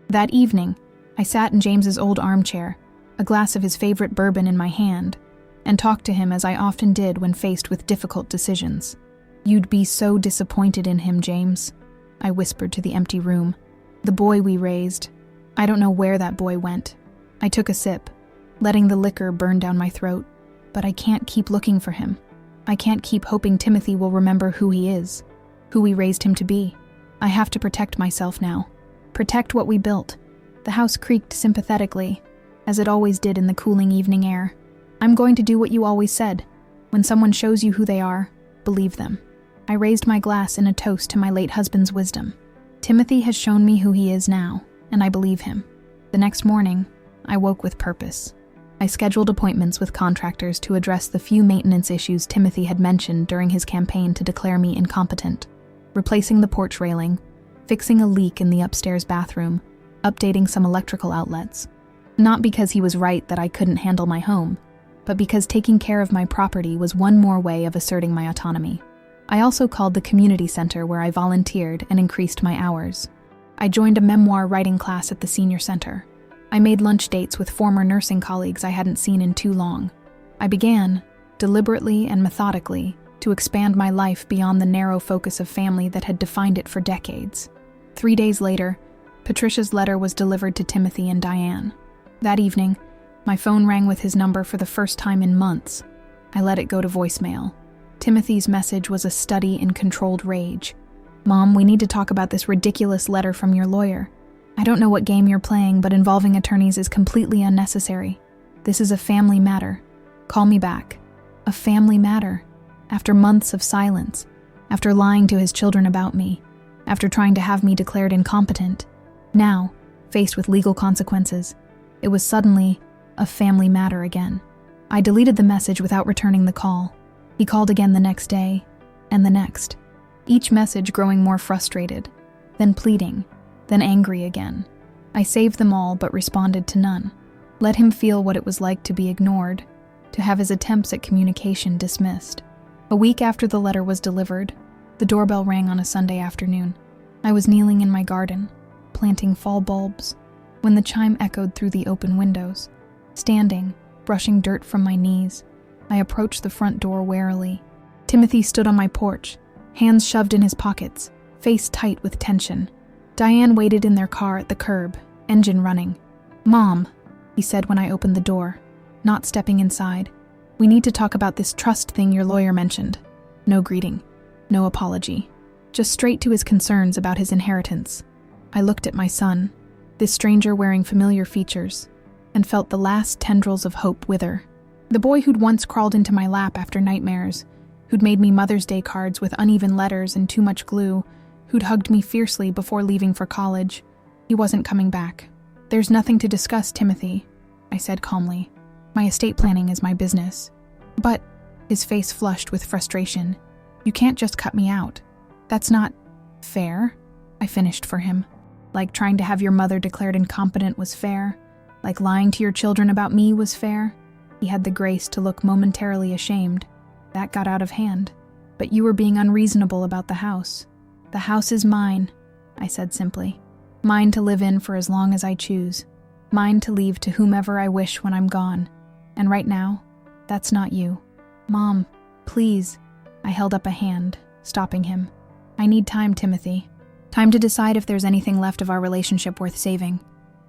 That evening, I sat in James's old armchair, a glass of his favorite bourbon in my hand, and talked to him as I often did when faced with difficult decisions. You'd be so disappointed in him, James, I whispered to the empty room. The boy we raised. I don't know where that boy went. I took a sip, letting the liquor burn down my throat. But I can't keep looking for him. I can't keep hoping Timothy will remember who he is, who we raised him to be. I have to protect myself now. Protect what we built. The house creaked sympathetically, as it always did in the cooling evening air. I'm going to do what you always said. When someone shows you who they are, believe them. I raised my glass in a toast to my late husband's wisdom. Timothy has shown me who he is now, and I believe him. The next morning, I woke with purpose. I scheduled appointments with contractors to address the few maintenance issues Timothy had mentioned during his campaign to declare me incompetent. Replacing the porch railing, fixing a leak in the upstairs bathroom, updating some electrical outlets. Not because he was right that I couldn't handle my home, but because taking care of my property was one more way of asserting my autonomy. I also called the community center where I volunteered and increased my hours. I joined a memoir writing class at the senior center. I made lunch dates with former nursing colleagues I hadn't seen in too long. I began, deliberately and methodically, to expand my life beyond the narrow focus of family that had defined it for decades. 3 days later, Patricia's letter was delivered to Timothy and Diane. That evening, my phone rang with his number for the first time in months. I let it go to voicemail. Timothy's message was a study in controlled rage. Mom, we need to talk about this ridiculous letter from your lawyer. I don't know what game you're playing, but involving attorneys is completely unnecessary. This is a family matter. Call me back. A family matter. After months of silence, after lying to his children about me, after trying to have me declared incompetent, now, faced with legal consequences, it was suddenly a family matter again. I deleted the message without returning the call. He called again the next day, and the next. Each message growing more frustrated, then pleading, then angry again. I saved them all but responded to none. Let him feel what it was like to be ignored, to have his attempts at communication dismissed. A week after the letter was delivered, the doorbell rang on a Sunday afternoon. I was kneeling in my garden, planting fall bulbs, when the chime echoed through the open windows. Standing, brushing dirt from my knees, I approached the front door warily. Timothy stood on my porch, hands shoved in his pockets, face tight with tension. Diane waited in their car at the curb, engine running. "Mom," he said when I opened the door, not stepping inside. "We need to talk about this trust thing your lawyer mentioned." No greeting, no apology, just straight to his concerns about his inheritance. I looked at my son, this stranger wearing familiar features, and felt the last tendrils of hope wither. The boy who'd once crawled into my lap after nightmares, who'd made me Mother's Day cards with uneven letters and too much glue, who'd hugged me fiercely before leaving for college. He wasn't coming back. "There's nothing to discuss, Timothy," I said calmly. "My estate planning is my business." "But," his face flushed with frustration, "you can't just cut me out. That's not fair," I finished for him. "Like trying to have your mother declared incompetent was fair. Like lying to your children about me was fair." He had the grace to look momentarily ashamed. "That got out of hand. But you were being unreasonable about the house." "The house is mine," I said simply. "Mine to live in for as long as I choose. Mine to leave to whomever I wish when I'm gone. And right now, that's not you." "Mom, please." I held up a hand, stopping him. "I need time, Timothy. Time to decide if there's anything left of our relationship worth saving.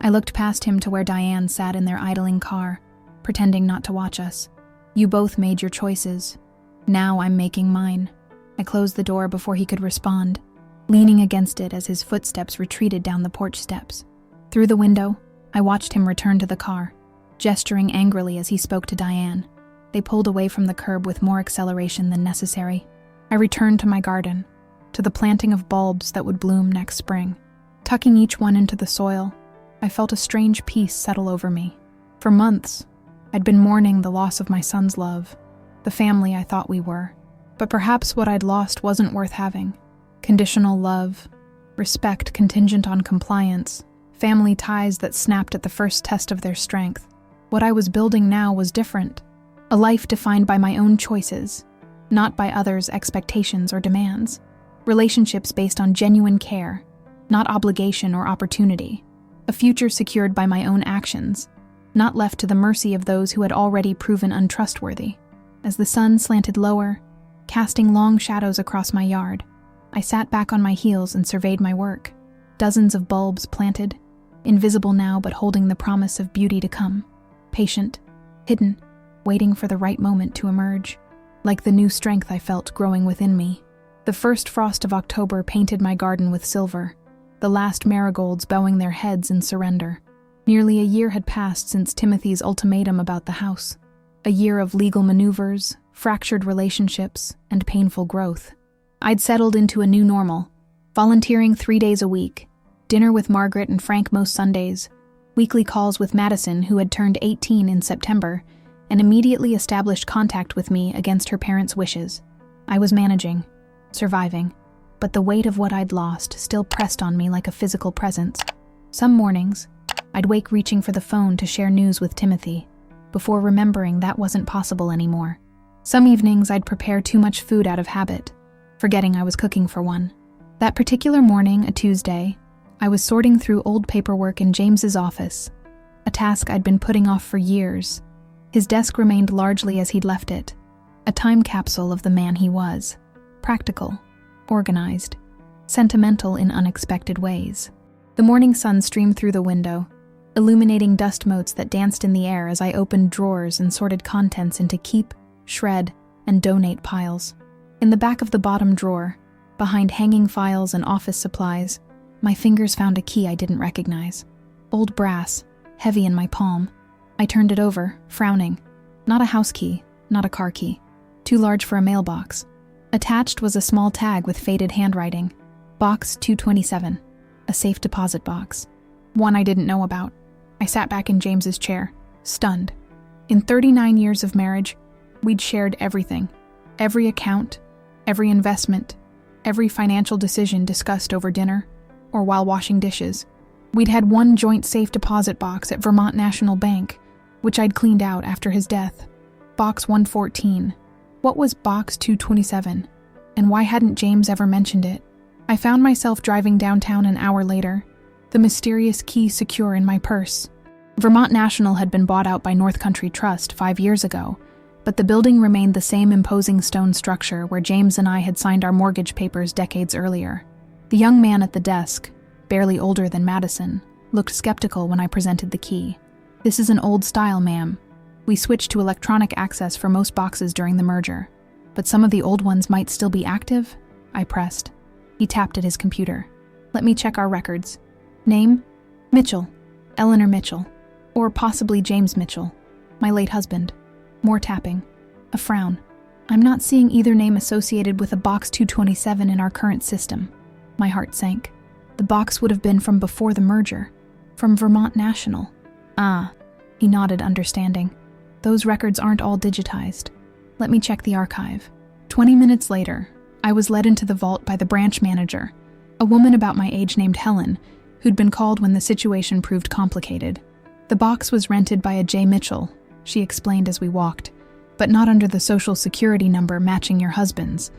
I looked past him to where Diane sat in their idling car, pretending not to watch us. You both made your choices. Now I'm making mine. I closed the door before he could respond, leaning against it as his footsteps retreated down the porch steps. Through the window, I watched him return to the car, gesturing angrily as he spoke to Diane. They pulled away from the curb with more acceleration than necessary. I returned to my garden, to the planting of bulbs that would bloom next spring. Tucking each one into the soil, I felt a strange peace settle over me. For months, I'd been mourning the loss of my son's love, the family I thought we were. But perhaps what I'd lost wasn't worth having. Conditional love, respect contingent on compliance, family ties that snapped at the first test of their strength. What I was building now was different. A life defined by my own choices, not by others' expectations or demands. Relationships based on genuine care, not obligation or opportunity. A future secured by my own actions, not left to the mercy of those who had already proven untrustworthy. As the sun slanted lower, casting long shadows across my yard, I sat back on my heels and surveyed my work. Dozens of bulbs planted, invisible now but holding the promise of beauty to come. Patient, hidden, waiting for the right moment to emerge, like the new strength I felt growing within me. The first frost of October painted my garden with silver, the last marigolds bowing their heads in surrender. Nearly a year had passed since Timothy's ultimatum about the house. A year of legal maneuvers, fractured relationships, and painful growth. I'd settled into a new normal, volunteering 3 days a week, dinner with Margaret and Frank most Sundays, weekly calls with Madison, who had turned 18 in September, and immediately established contact with me against her parents' wishes. I was managing, surviving, but the weight of what I'd lost still pressed on me like a physical presence. Some mornings, I'd wake reaching for the phone to share news with Timothy, before remembering that wasn't possible anymore. Some evenings I'd prepare too much food out of habit, forgetting I was cooking for one. That particular morning, a Tuesday, I was sorting through old paperwork in James's office, a task I'd been putting off for years. His desk remained largely as he'd left it, a time capsule of the man he was, practical, organized, sentimental in unexpected ways. The morning sun streamed through the window, illuminating dust motes that danced in the air as I opened drawers and sorted contents into keep, shred, and donate piles. In the back of the bottom drawer, behind hanging files and office supplies, my fingers found a key I didn't recognize. Old brass, heavy in my palm. I turned it over, frowning. Not a house key, not a car key. Too large for a mailbox. Attached was a small tag with faded handwriting. Box 227. A safe deposit box. One I didn't know about. I sat back in James's chair, stunned. In 39 years of marriage, we'd shared everything. Every account, every investment, every financial decision discussed over dinner or while washing dishes. We'd had one joint safe deposit box at Vermont National Bank, which I'd cleaned out after his death. Box 114. What was Box 227? And why hadn't James ever mentioned it? I found myself driving downtown an hour later, the mysterious key secure in my purse. Vermont National had been bought out by North Country Trust 5 years ago, but the building remained the same imposing stone structure where James and I had signed our mortgage papers decades earlier. The young man at the desk, barely older than Madison, looked skeptical when I presented the key. "This is an old style, ma'am. We switched to electronic access for most boxes during the merger, but some of the old ones might still be active?" I pressed. He tapped at his computer. "Let me check our records. Name? Mitchell. Eleanor Mitchell. Or possibly James Mitchell, my late husband." More tapping. A frown. "I'm not seeing either name associated with a Box 227 in our current system." My heart sank. The box would have been from before the merger, from Vermont National. "Ah," he nodded, understanding. "Those records aren't all digitized. Let me check the archive." 20 minutes later, I was led into the vault by the branch manager, a woman about my age named Helen, who'd been called when the situation proved complicated. "The box was rented by a J. Mitchell," she explained as we walked, "but not under the social security number matching your husband's.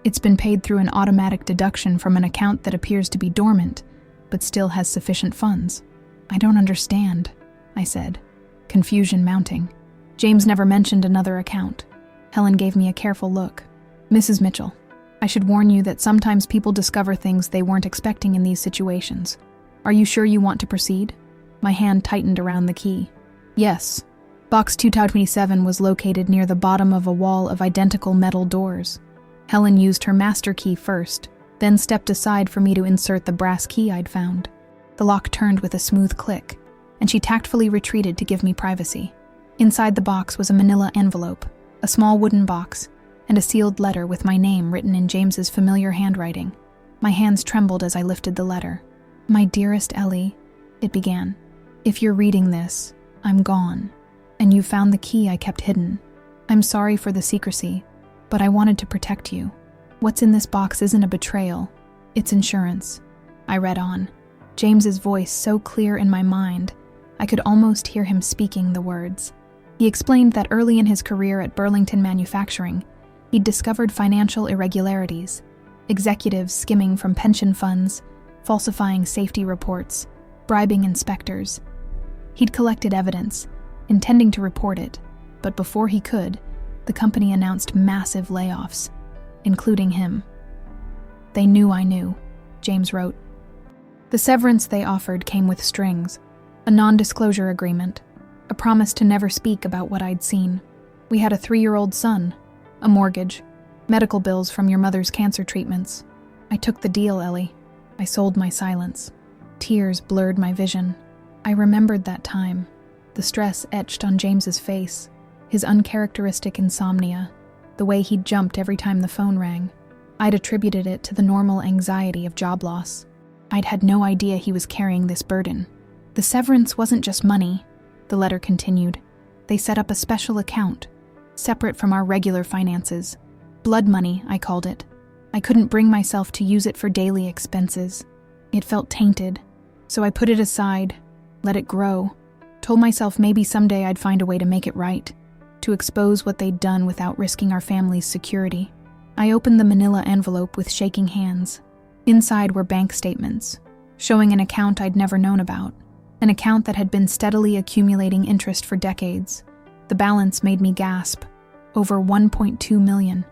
It's been paid through an automatic deduction from an account that appears to be dormant, but still has sufficient funds." "I don't understand," I said, confusion mounting. "James never mentioned another account." Helen gave me a careful look. "Mrs. Mitchell, I should warn you that sometimes people discover things they weren't expecting in these situations. Are you sure you want to proceed? My hand tightened around the key. Yes. Box 227 was located near the bottom of a wall of identical metal doors. Helen used her master key first, then stepped aside for me to insert the brass key I'd found. The lock turned with a smooth click, and she tactfully retreated to give me privacy. Inside the box was a manila envelope, a small wooden box, and a sealed letter with my name written in James's familiar handwriting. My hands trembled as I lifted the letter. "My dearest Ellie," it began. "If you're reading this, I'm gone, and you found the key I kept hidden. I'm sorry for the secrecy, but I wanted to protect you. What's in this box isn't a betrayal, it's insurance." I read on, James's voice so clear in my mind, I could almost hear him speaking the words. He explained that early in his career at Burlington Manufacturing, he'd discovered financial irregularities, executives skimming from pension funds, falsifying safety reports, bribing inspectors. He'd collected evidence, intending to report it, but before he could, the company announced massive layoffs, including him. "They knew I knew," James wrote. The severance they offered came with strings, a non-disclosure agreement, a promise to never speak about what I'd seen. We had a 3-year-old son, a mortgage, medical bills from your mother's cancer treatments. I took the deal, Ellie. I sold my silence. Tears blurred my vision. I remembered that time, the stress etched on James's face, his uncharacteristic insomnia, the way he'd jumped every time the phone rang. I'd attributed it to the normal anxiety of job loss. I'd had no idea he was carrying this burden. The severance wasn't just money, the letter continued. They set up a special account, separate from our regular finances. Blood money, I called it. I couldn't bring myself to use it for daily expenses. It felt tainted, so I put it aside, let it grow, told myself maybe someday I'd find a way to make it right, to expose what they'd done without risking our family's security. I opened the manila envelope with shaking hands. Inside were bank statements, showing an account I'd never known about, an account that had been steadily accumulating interest for decades. The balance made me gasp. Over $1.2 million.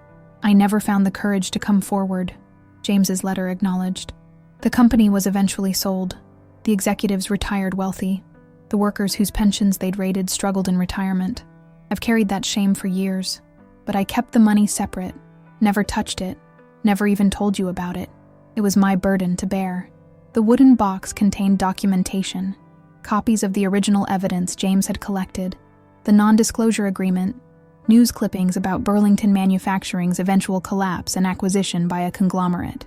I never found the courage to come forward, James's letter acknowledged. The company was eventually sold. The executives retired wealthy. The workers whose pensions they'd raided struggled in retirement. I've carried that shame for years, but I kept the money separate, never touched it, never even told you about it. It was my burden to bear. The wooden box contained documentation, copies of the original evidence James had collected, the non-disclosure agreement, news clippings about Burlington Manufacturing's eventual collapse and acquisition by a conglomerate,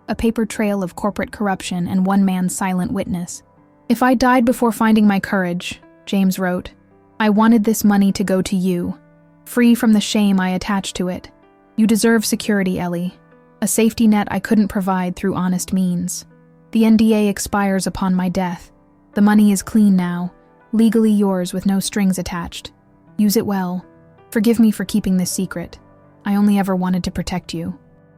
a paper trail of corporate corruption and one man's silent witness. "If I died before finding my courage," James wrote, "I wanted this money to go to you, free from the shame I attached to it. You deserve security, Ellie, a safety net I couldn't provide through honest means. The NDA expires upon my death. The money is clean now, legally yours with no strings attached. Use it well. Forgive me for keeping this secret. I only ever wanted to protect you."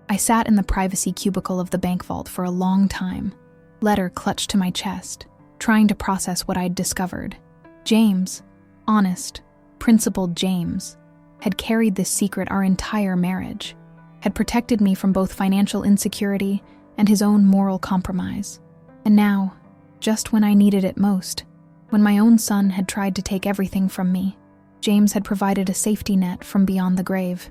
I sat in the privacy cubicle of the bank vault for a long time, letter clutched to my chest, trying to process what I'd discovered. James, honest, principled James, had carried this secret our entire marriage, had protected me from both financial insecurity and his own moral compromise. And now, just when I needed it most, when my own son had tried to take everything from me, James had provided a safety net from beyond the grave.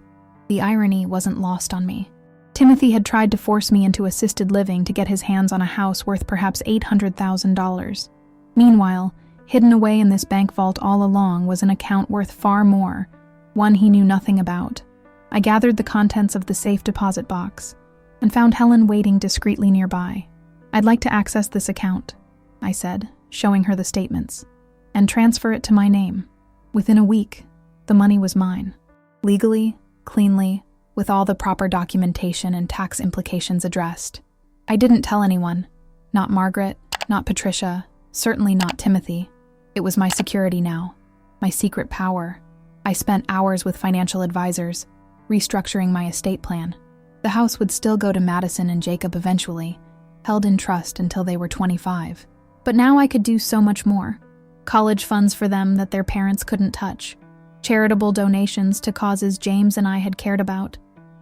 The irony wasn't lost on me. Timothy had tried to force me into assisted living to get his hands on a house worth perhaps $800,000. Meanwhile, hidden away in this bank vault all along was an account worth far more, one he knew nothing about. I gathered the contents of the safe deposit box and found Helen waiting discreetly nearby. "I'd like to access this account," I said, showing her the statements, "and transfer it to my name." Within a week, the money was mine. Legally, cleanly, with all the proper documentation and tax implications addressed. I didn't tell anyone. Not Margaret, not Patricia, certainly not Timothy. It was my security now, my secret power. I spent hours with financial advisors, restructuring my estate plan. The house would still go to Madison and Jacob eventually, held in trust until they were 25. But now I could do so much more. College funds for them that their parents couldn't touch. Charitable donations to causes James and I had cared about.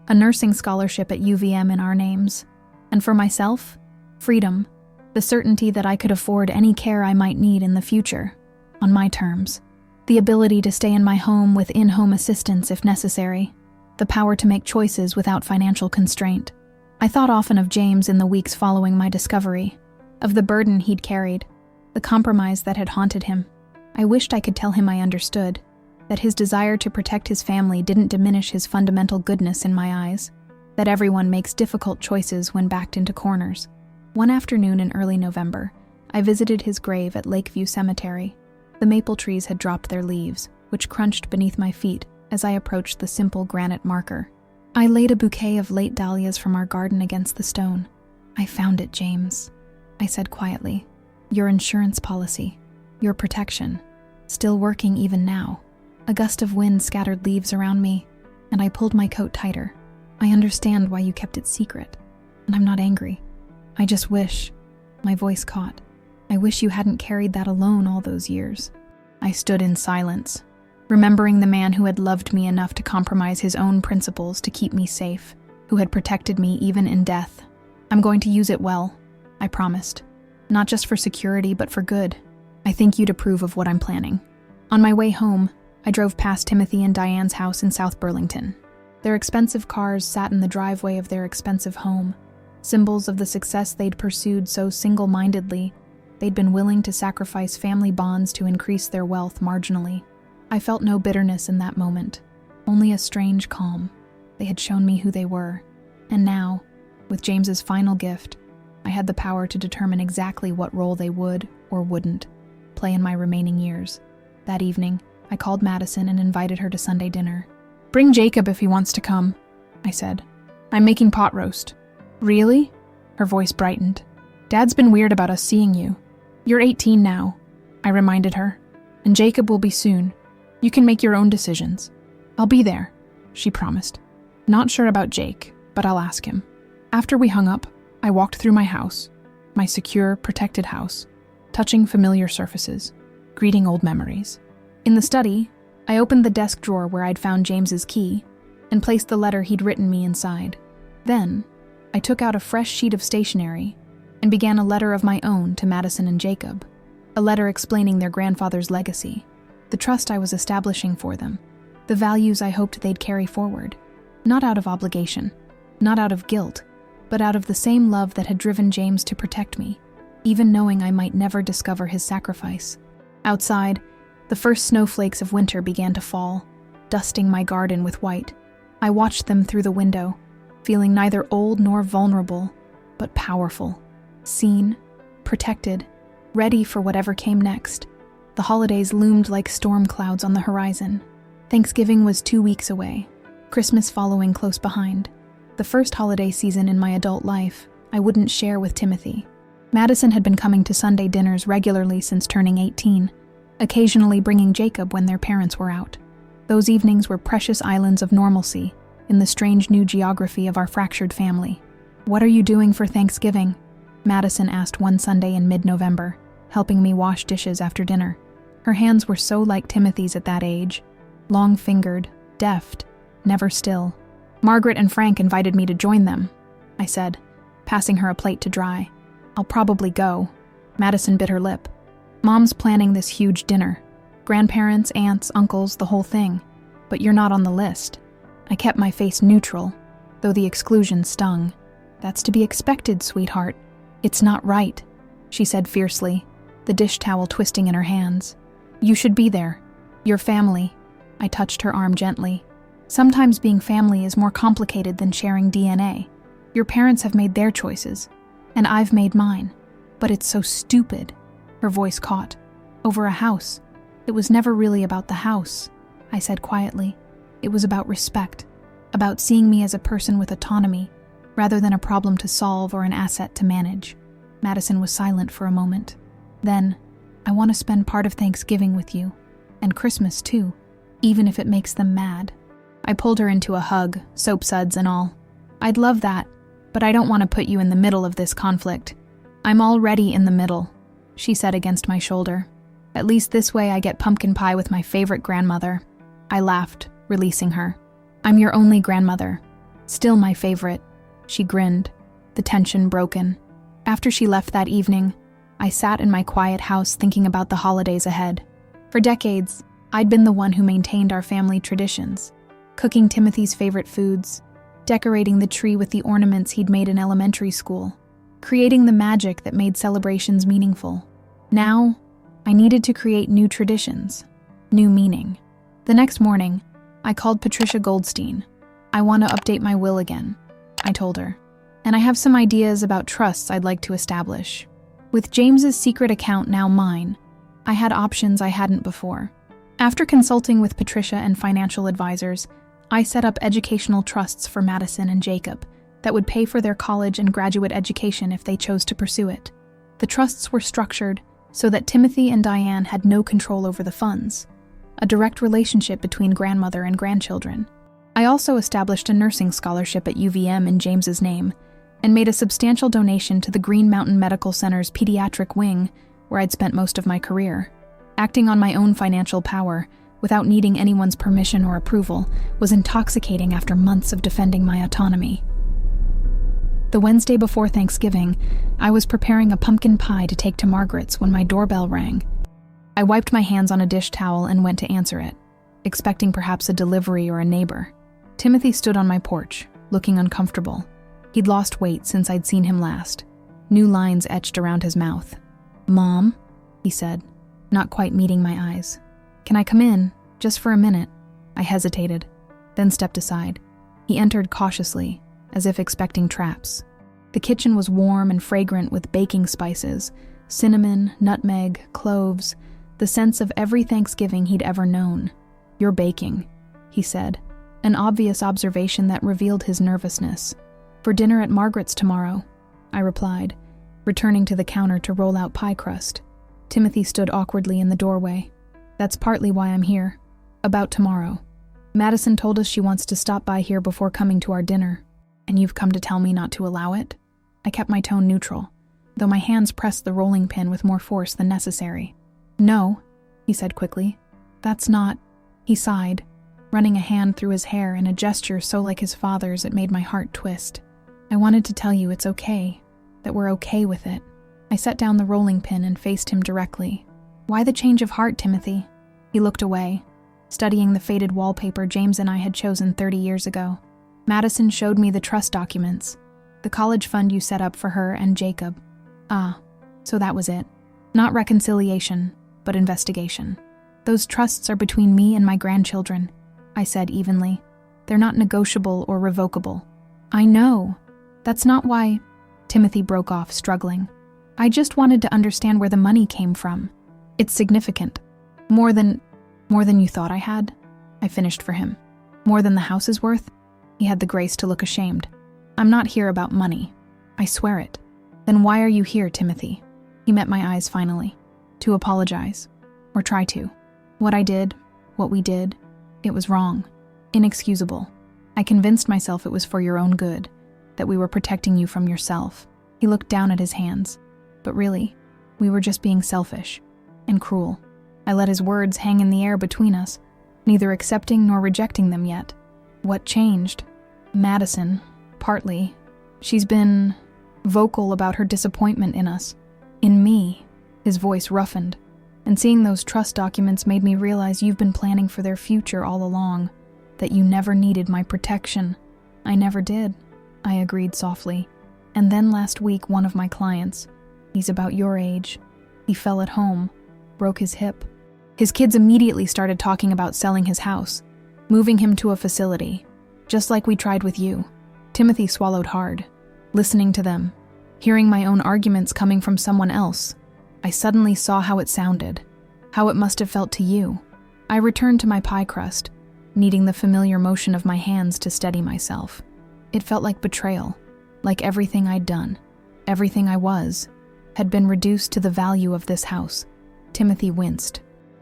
a nursing scholarship at UVM in our names. And for myself, freedom, the certainty that I could afford any care I might need in the future, on my terms. The ability to stay in my home with in-home assistance if necessary. The power to make choices without financial constraint. I thought often of James in the weeks following my discovery, of the burden he'd carried, the compromise that had haunted him. I wished I could tell him I understood, that his desire to protect his family didn't diminish his fundamental goodness in my eyes, that everyone makes difficult choices when backed into corners. One afternoon in early November, I visited his grave at Lakeview Cemetery. The maple trees had dropped their leaves, which crunched beneath my feet as I approached the simple granite marker. I laid a bouquet of late dahlias from our garden against the stone. "I found it, James," I said quietly. "Your insurance policy, your protection, still working even now." A gust of wind scattered leaves around me, and I pulled my coat tighter. "I understand why you kept it secret, and I'm not angry. I just wish," my voice caught, "I wish you hadn't carried that alone all those years." I stood in silence, remembering the man who had loved me enough to compromise his own principles to keep me safe, who had protected me even in death. "I'm going to use it well," I promised. "Not just for security, but for good. I think you'd approve of what I'm planning." On my way home, I drove past Timothy and Diane's house in South Burlington. Their expensive cars sat in the driveway of their expensive home, symbols of the success they'd pursued so single-mindedly, they'd been willing to sacrifice family bonds to increase their wealth marginally. I felt no bitterness in that moment, only a strange calm. They had shown me who they were, and now, with James's final gift, I had the power to determine exactly what role they would, or wouldn't, play in my remaining years. That evening, I called Madison and invited her to Sunday dinner. "Bring Jacob if he wants to come," I said. "I'm making pot roast." "Really?" Her voice brightened. "Dad's been weird about us seeing you. You're 18 now," I reminded her, "and Jacob will be soon. You can make your own decisions." "I'll be there," she promised. "Not sure about Jake, but I'll ask him." After we hung up, I walked through my house, my secure, protected house, touching familiar surfaces, greeting old memories. In the study, I opened the desk drawer where I'd found James's key and placed the letter he'd written me inside. Then, I took out a fresh sheet of stationery and began a letter of my own to Madison and Jacob, a letter explaining their grandfather's legacy, the trust I was establishing for them, the values I hoped they'd carry forward, not out of obligation, not out of guilt, but out of the same love that had driven James to protect me, even knowing I might never discover his sacrifice. Outside, the first snowflakes of winter began to fall, dusting my garden with white. I watched them through the window, feeling neither old nor vulnerable, but powerful, seen, protected, ready for whatever came next. The holidays loomed like storm clouds on the horizon. Thanksgiving was 2 weeks away, Christmas following close behind. The first holiday season in my adult life I wouldn't share with Timothy. Madison had been coming to Sunday dinners regularly since turning 18, occasionally bringing Jacob when their parents were out. Those evenings were precious islands of normalcy in the strange new geography of our fractured family. "What are you doing for Thanksgiving?" Madison asked one Sunday in mid-November, helping me wash dishes after dinner. Her hands were so like Timothy's at that age, long-fingered, deft, never still. "Margaret and Frank invited me to join them," I said, passing her a plate to dry. "I'll probably go." Madison bit her lip. "Mom's planning this huge dinner. Grandparents, aunts, uncles, the whole thing. But you're not on the list." I kept my face neutral, though the exclusion stung. "That's to be expected, sweetheart. It's not right," she said fiercely, the dish towel twisting in her hands. "You should be there. Your family." I touched her arm gently. "Sometimes being family is more complicated than sharing DNA. Your parents have made their choices, and I've made mine. But it's so stupid." Her voice caught. "Over a house. It was never really about the house," I said quietly. "It was about respect, about seeing me as a person with autonomy, rather than a problem to solve or an asset to manage." Madison was silent for a moment. Then, "I want to spend part of Thanksgiving with you, and Christmas too, even if it makes them mad." I pulled her into a hug, soap suds and all. "I'd love that, but I don't want to put you in the middle of this conflict." "I'm already in the middle," she said against my shoulder. "At least this way I get pumpkin pie with my favorite grandmother." I laughed, releasing her. "I'm your only grandmother. Still my favorite, she grinned, the tension broken. After she left that evening, I sat in my quiet house thinking about the holidays ahead. For decades, I'd been the one who maintained our family traditions, cooking Timothy's favorite foods, decorating the tree with the ornaments he'd made in elementary school, creating the magic that made celebrations meaningful. Now, I needed to create new traditions, new meaning. The next morning, I called Patricia Goldstein. "I want to update my will again," I told her. "And I have some ideas about trusts I'd like to establish. With James's secret account now mine, I had options I hadn't before." After consulting with Patricia and financial advisors, I set up educational trusts for Madison and Jacob that would pay for their college and graduate education if they chose to pursue it. The trusts were structured so that Timothy and Diane had no control over the funds, a direct relationship between grandmother and grandchildren. I also established a nursing scholarship at UVM in James's name and made a substantial donation to the Green Mountain Medical Center's pediatric wing, where I'd spent most of my career. Acting on my own financial power, without needing anyone's permission or approval, was intoxicating after months of defending my autonomy. The Wednesday before Thanksgiving, I was preparing a pumpkin pie to take to Margaret's when my doorbell rang. I wiped my hands on a dish towel and went to answer it, expecting perhaps a delivery or a neighbor. Timothy stood on my porch, looking uncomfortable. He'd lost weight since I'd seen him last. New lines etched around his mouth. "Mom," he said, not quite meeting my eyes. "Can I come in, just for a minute?" I hesitated, then stepped aside. He entered cautiously, as if expecting traps. The kitchen was warm and fragrant with baking spices, cinnamon, nutmeg, cloves, the sense of every Thanksgiving he'd ever known. "You're baking," he said, an obvious observation that revealed his nervousness. "For dinner at Margaret's tomorrow," I replied, returning to the counter to roll out pie crust. Timothy stood awkwardly in the doorway. "That's partly why I'm here. About tomorrow. Madison told us she wants to stop by here before coming to our dinner. And you've come to tell me not to allow it?" I kept my tone neutral, though my hands pressed the rolling pin with more force than necessary. "No," he said quickly. "That's not..." He sighed, running a hand through his hair in a gesture so like his father's it made my heart twist. "I wanted to tell you it's okay, that we're okay with it." I set down the rolling pin and faced him directly. "Why the change of heart, Timothy?" He looked away, studying the faded wallpaper James and I had chosen 30 years ago. "Madison showed me the trust documents, the college fund you set up for her and Jacob." "Ah, so that was it. Not reconciliation, but investigation. Those trusts are between me and my grandchildren," I said evenly. "They're not negotiable or revocable." "I know. That's not why..." Timothy broke off, struggling. "I just wanted to understand where the money came from. It's significant. More than you thought I had," I finished for him. "More than the house is worth?" He had the grace to look ashamed. "I'm not here about money. I swear it." "Then why are you here, Timothy?" He met my eyes finally. "To apologize. Or try to. What I did, what we did, it was wrong. Inexcusable. I convinced myself it was for your own good, that we were protecting you from yourself." He looked down at his hands. "But really, we were just being selfish and cruel." I let his words hang in the air between us, neither accepting nor rejecting them yet. "What changed?" "Madison, partly. She's been vocal about her disappointment in us. In me." His voice roughened. "And seeing those trust documents made me realize you've been planning for their future all along, that you never needed my protection." "I never did," I agreed softly. "And then last week one of my clients, he's about your age, he fell at home, broke his hip. His kids immediately started talking about selling his house, moving him to a facility, just like we tried with you." Timothy swallowed hard. Listening to them, hearing my own arguments coming from someone else, I suddenly saw how it sounded, how it must have felt to you. I returned to my pie crust, needing the familiar motion of my hands to steady myself. It felt like betrayal, like everything I'd done, everything I was, had been reduced to the value of this house. Timothy winced.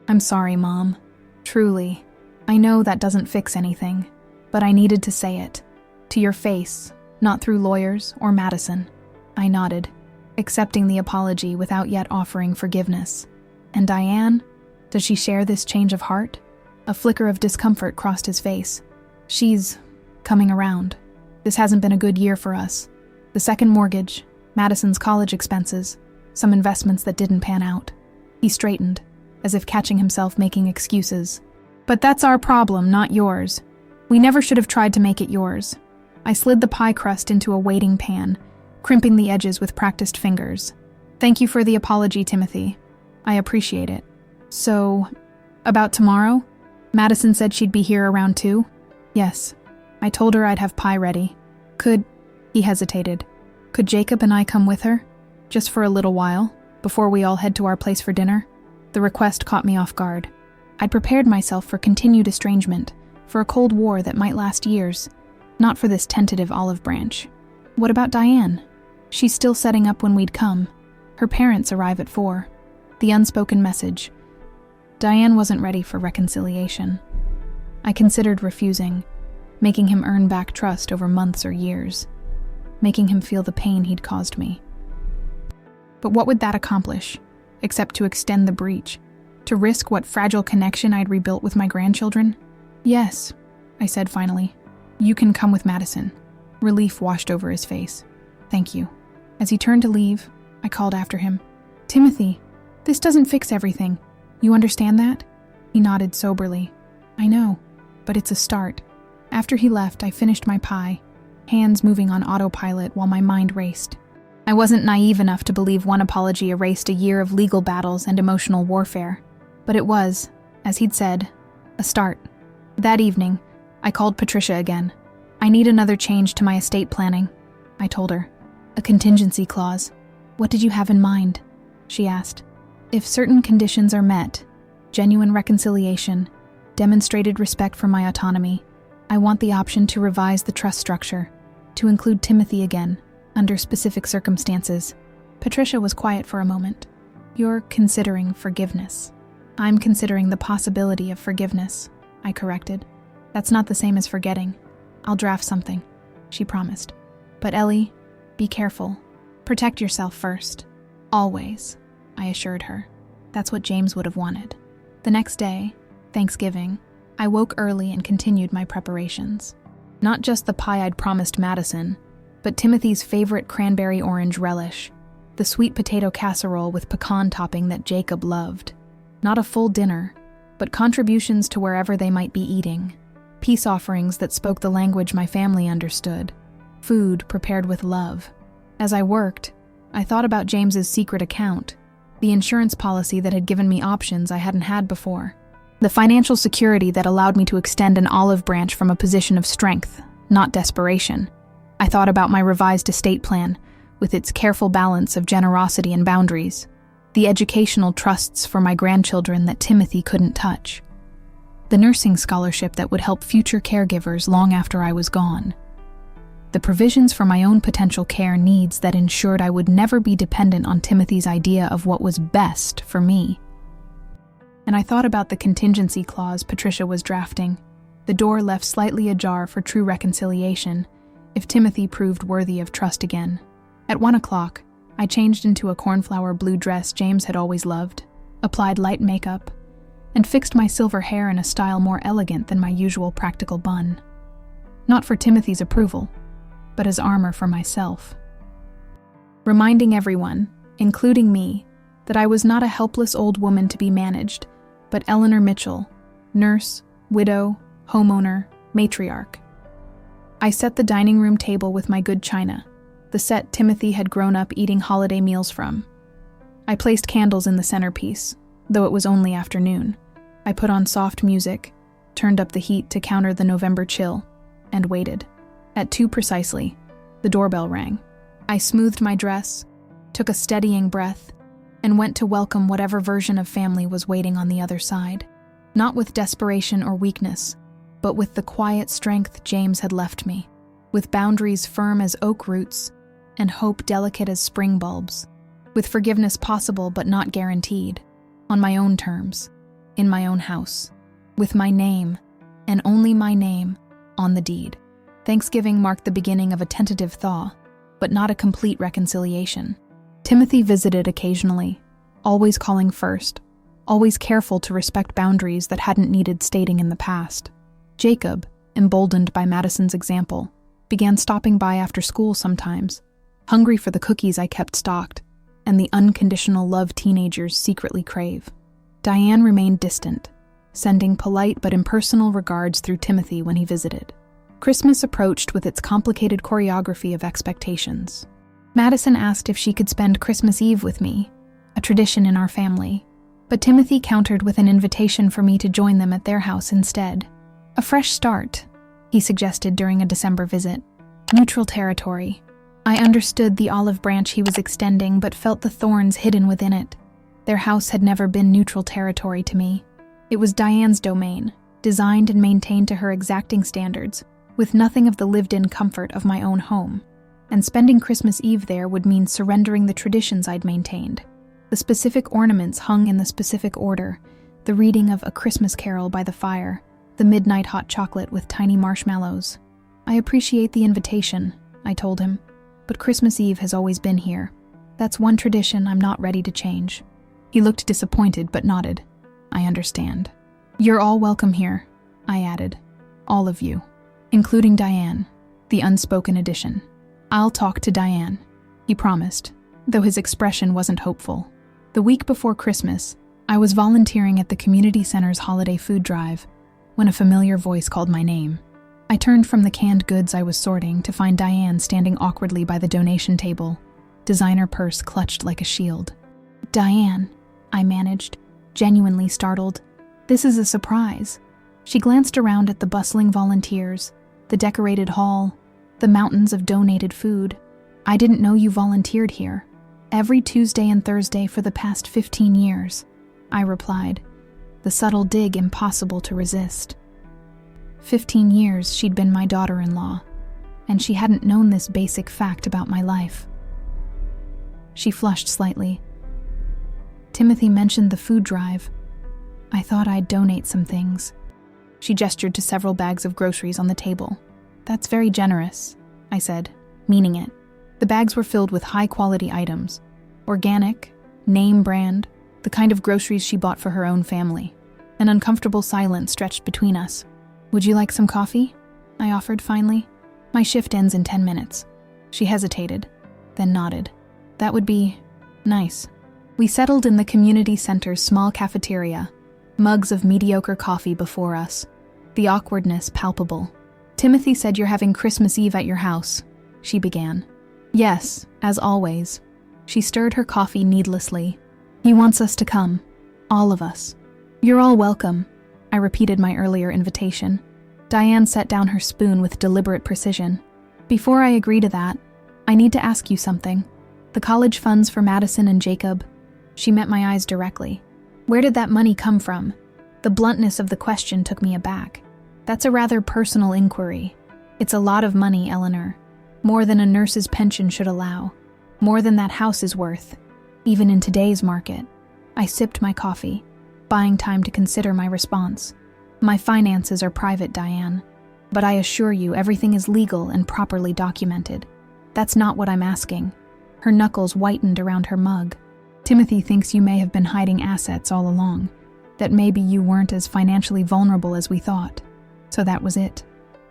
"I'm sorry, Mom. Truly. I know that doesn't fix anything, but I needed to say it. To your face, not through lawyers or Madison." I nodded, accepting the apology without yet offering forgiveness. "And Diane? Does she share this change of heart?" A flicker of discomfort crossed his face. "She's coming around," This hasn't been a good year for us. The second mortgage, Madison's college expenses, some investments that didn't pan out. He straightened, as if catching himself making excuses. But that's our problem, not yours. We never should have tried to make it yours. I slid the pie crust into a waiting pan, crimping the edges with practiced fingers. Thank you for the apology, Timothy. I appreciate it. So, about tomorrow? Madison said she'd be here around 2? Yes. I told her I'd have pie ready. He hesitated. Could Jacob and I come with her? Just for a little while, before we all head to our place for dinner? The request caught me off guard. I'd prepared myself for continued estrangement, for a cold war that might last years, not for this tentative olive branch. What about Diane? She's still setting up when we'd come. Her parents arrive at 4. The unspoken message. Diane wasn't ready for reconciliation. I considered refusing, making him earn back trust over months or years, making him feel the pain he'd caused me. But what would that accomplish, except to extend the breach, to risk what fragile connection I'd rebuilt with my grandchildren? Yes, I said finally. You can come with Madison. Relief washed over his face. Thank you. As he turned to leave, I called after him. Timothy, this doesn't fix everything. You understand that? He nodded soberly. I know, but it's a start. After he left, I finished my pie, hands moving on autopilot while my mind raced. I wasn't naive enough to believe one apology erased a year of legal battles and emotional warfare, but it was, as he'd said, a start. That evening, I called Patricia again. I need another change to my estate planning, I told her. A contingency clause. What did you have in mind? She asked. If certain conditions are met, genuine reconciliation, demonstrated respect for my autonomy, I want the option to revise the trust structure, to include Timothy again, under specific circumstances. Patricia was quiet for a moment. You're considering forgiveness. I'm considering the possibility of forgiveness, I corrected. That's not the same as forgetting. I'll draft something, she promised. But Ellie, be careful. Protect yourself first. Always, I assured her. That's what James would have wanted. The next day, Thanksgiving, I woke early and continued my preparations. Not just the pie I'd promised Madison, but Timothy's favorite cranberry orange relish, the sweet potato casserole with pecan topping that Jacob loved. Not a full dinner, but contributions to wherever they might be eating. Peace offerings that spoke the language my family understood. Food prepared with love. As I worked, I thought about James's secret account, the insurance policy that had given me options I hadn't had before. The financial security that allowed me to extend an olive branch from a position of strength, not desperation. I thought about my revised estate plan, with its careful balance of generosity and boundaries. The educational trusts for my grandchildren that Timothy couldn't touch. The nursing scholarship that would help future caregivers long after I was gone. The provisions for my own potential care needs that ensured I would never be dependent on Timothy's idea of what was best for me. And I thought about the contingency clause Patricia was drafting, the door left slightly ajar for true reconciliation, if Timothy proved worthy of trust again. At 1 o'clock, I changed into a cornflower blue dress James had always loved, applied light makeup, and fixed my silver hair in a style more elegant than my usual practical bun. Not for Timothy's approval, but as armor for myself. Reminding everyone, including me, that I was not a helpless old woman to be managed, but Eleanor Mitchell, nurse, widow, homeowner, matriarch. I set the dining room table with my good china, the set Timothy had grown up eating holiday meals from. I placed candles in the centerpiece, though it was only afternoon. I put on soft music, turned up the heat to counter the November chill, and waited. At 2 precisely, the doorbell rang. I smoothed my dress, took a steadying breath, and went to welcome whatever version of family was waiting on the other side. Not with desperation or weakness, but with the quiet strength James had left me, with boundaries firm as oak roots and hope delicate as spring bulbs, with forgiveness possible but not guaranteed, on my own terms, in my own house, with my name, and only my name, on the deed. Thanksgiving marked the beginning of a tentative thaw, but not a complete reconciliation. Timothy visited occasionally, always calling first, always careful to respect boundaries that hadn't needed stating in the past. Jacob, emboldened by Madison's example, began stopping by after school sometimes, hungry for the cookies I kept stocked and the unconditional love teenagers secretly crave. Diane remained distant, sending polite but impersonal regards through Timothy when he visited. Christmas approached with its complicated choreography of expectations. Madison asked if she could spend Christmas Eve with me, a tradition in our family, but Timothy countered with an invitation for me to join them at their house instead. A fresh start, he suggested during a December visit. Neutral territory. I understood the olive branch he was extending, but felt the thorns hidden within it. Their house had never been neutral territory to me. It was Diane's domain, designed and maintained to her exacting standards, with nothing of the lived-in comfort of my own home. And spending Christmas Eve there would mean surrendering the traditions I'd maintained. The specific ornaments hung in the specific order, the reading of A Christmas Carol by the fire, the midnight hot chocolate with tiny marshmallows. I appreciate the invitation, I told him, but Christmas Eve has always been here. That's one tradition I'm not ready to change. He looked disappointed but nodded. I understand. You're all welcome here, I added. All of you, including Diane, the unspoken addition. I'll talk to Diane, he promised, though his expression wasn't hopeful. The week before Christmas, I was volunteering at the community center's holiday food drive when a familiar voice called my name. I turned from the canned goods I was sorting to find Diane standing awkwardly by the donation table, designer purse clutched like a shield. Diane, I managed, genuinely startled. This is a surprise. She glanced around at the bustling volunteers, the decorated hall, the mountains of donated food. I didn't know you volunteered here. Every Tuesday and Thursday for the past 15 years, I replied, the subtle dig impossible to resist. 15 years she'd been my daughter-in-law, and she hadn't known this basic fact about my life. She flushed slightly. Timothy mentioned the food drive. I thought I'd donate some things. She gestured to several bags of groceries on the table. That's very generous, I said, meaning it. The bags were filled with high-quality items, organic, name brand, the kind of groceries she bought for her own family. An uncomfortable silence stretched between us. Would you like some coffee? I offered finally. My shift ends in 10 minutes. She hesitated, then nodded. That would be nice. We settled in the community center's small cafeteria, mugs of mediocre coffee before us, the awkwardness palpable. Timothy said you're having Christmas Eve at your house, she began. Yes, as always. She stirred her coffee needlessly. He wants us to come. All of us. You're all welcome, I repeated my earlier invitation. Diane set down her spoon with deliberate precision. Before I agree to that, I need to ask you something. The college funds for Madison and Jacob. She met my eyes directly. Where did that money come from? The bluntness of the question took me aback. That's a rather personal inquiry. It's a lot of money, Eleanor. More than a nurse's pension should allow. More than that house is worth, even in today's market. I sipped my coffee, buying time to consider my response. My finances are private, Diane, but I assure you everything is legal and properly documented. That's not what I'm asking. Her knuckles whitened around her mug. Timothy thinks you may have been hiding assets all along, that maybe you weren't as financially vulnerable as we thought. So that was it.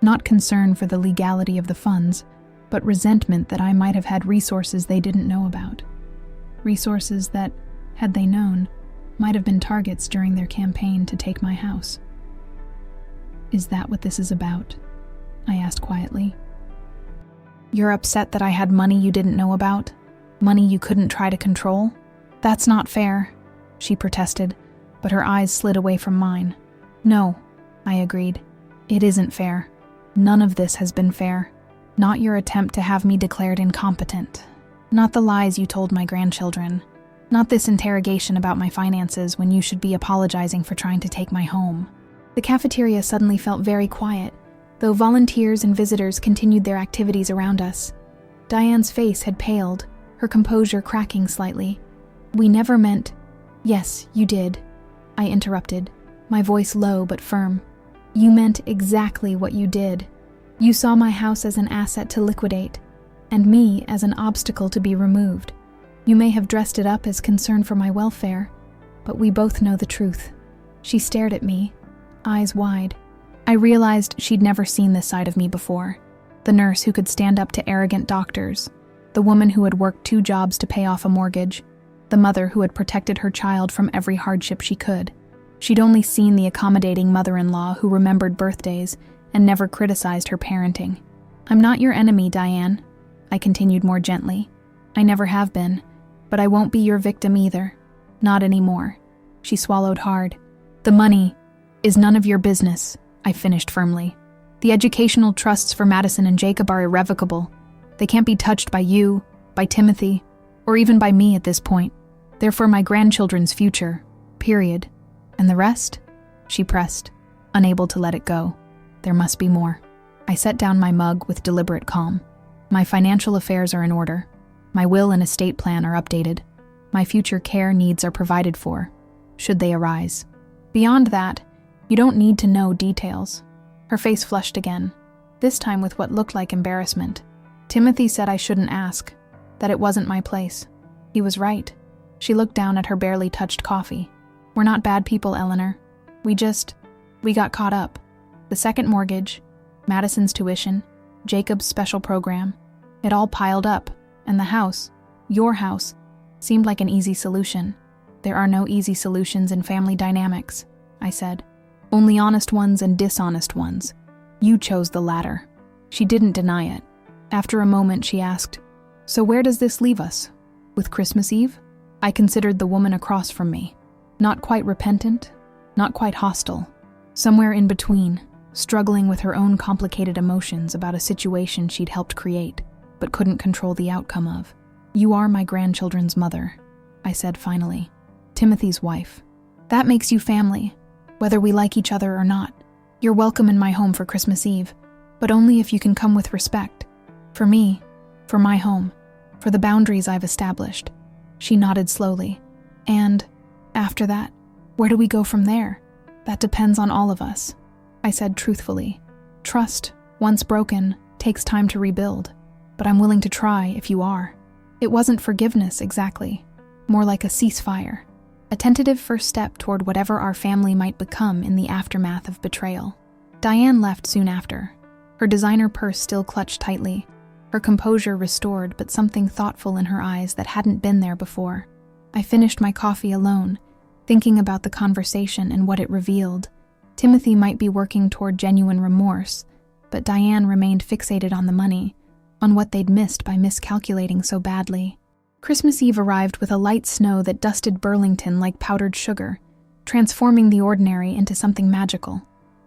Not concern for the legality of the funds, but resentment that I might have had resources they didn't know about. Resources that, had they known, might have been targets during their campaign to take my house. Is that what this is about? I asked quietly. You're upset that I had money you didn't know about? Money you couldn't try to control? That's not fair, she protested, but her eyes slid away from mine. No, I agreed. It isn't fair. None of this has been fair. Not your attempt to have me declared incompetent. Not the lies you told my grandchildren. Not this interrogation about my finances when you should be apologizing for trying to take my home. The cafeteria suddenly felt very quiet, though volunteers and visitors continued their activities around us. Diane's face had paled, her composure cracking slightly. We never meant— Yes, you did, I interrupted, my voice low but firm. You meant exactly what you did. You saw my house as an asset to liquidate, and me as an obstacle to be removed. You may have dressed it up as concern for my welfare, but we both know the truth. She stared at me, eyes wide. I realized she'd never seen this side of me before. The nurse who could stand up to arrogant doctors, the woman who had worked 2 jobs to pay off a mortgage, the mother who had protected her child from every hardship she could. She'd only seen the accommodating mother-in-law who remembered birthdays and never criticized her parenting. "I'm not your enemy, Diane," I continued more gently. "I never have been, but I won't be your victim either. Not anymore." She swallowed hard. "The money is none of your business," I finished firmly. "The educational trusts for Madison and Jacob are irrevocable. They can't be touched by you, by Timothy, or even by me at this point. They're for my grandchildren's future, period. And the rest?" She pressed, unable to let it go. "There must be more." I set down my mug with deliberate calm. "My financial affairs are in order. My will and estate plan are updated. My future care needs are provided for, should they arise. Beyond that, you don't need to know details." Her face flushed again, this time with what looked like embarrassment. "Timothy said I shouldn't ask, that it wasn't my place. He was right." She looked down at her barely touched coffee. "We're not bad people, Eleanor. We got caught up. The second mortgage, Madison's tuition, Jacob's special program, it all piled up, and the house, your house, seemed like an easy solution. There are no easy solutions in family dynamics," I said. "Only honest ones and dishonest ones. You chose the latter." She didn't deny it. After a moment, she asked, "So where does this leave us? With Christmas Eve?" I considered the woman across from me. Not quite repentant, not quite hostile. Somewhere in between, struggling with her own complicated emotions about a situation she'd helped create, but couldn't control the outcome of. "You are my grandchildren's mother," I said finally. "Timothy's wife. That makes you family, whether we like each other or not. You're welcome in my home for Christmas Eve, but only if you can come with respect. For me, for my home, for the boundaries I've established." She nodded slowly. "And, after that, where do we go from there? That depends on all of us," I said truthfully. "Trust, once broken, takes time to rebuild, but I'm willing to try if you are." It wasn't forgiveness exactly, more like a ceasefire, a tentative first step toward whatever our family might become in the aftermath of betrayal. Diane left soon after, her designer purse still clutched tightly, her composure restored but something thoughtful in her eyes that hadn't been there before. I finished my coffee alone, thinking about the conversation and what it revealed. Timothy might be working toward genuine remorse, but Diane remained fixated on the money, on what they'd missed by miscalculating so badly. Christmas Eve arrived with a light snow that dusted Burlington like powdered sugar, transforming the ordinary into something magical.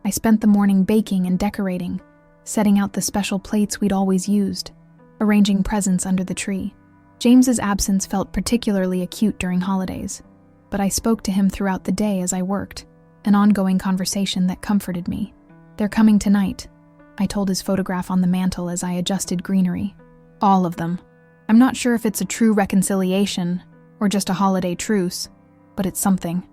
I spent the morning baking and decorating, setting out the special plates we'd always used, arranging presents under the tree. James's absence felt particularly acute during holidays, but I spoke to him throughout the day as I worked, an ongoing conversation that comforted me. "They're coming tonight," I told his photograph on the mantel as I adjusted greenery. "All of them. I'm not sure if it's a true reconciliation or just a holiday truce, but it's something."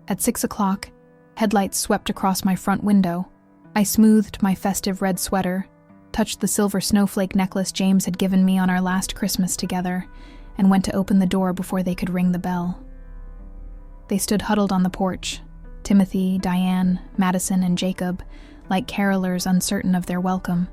At 6 o'clock, headlights swept across my front window. I smoothed my festive red sweater, touched the silver snowflake necklace James had given me on our last Christmas together, and went to open the door before they could ring the bell. They stood huddled on the porch, Timothy, Diane, Madison, and Jacob, like carolers uncertain of their welcome.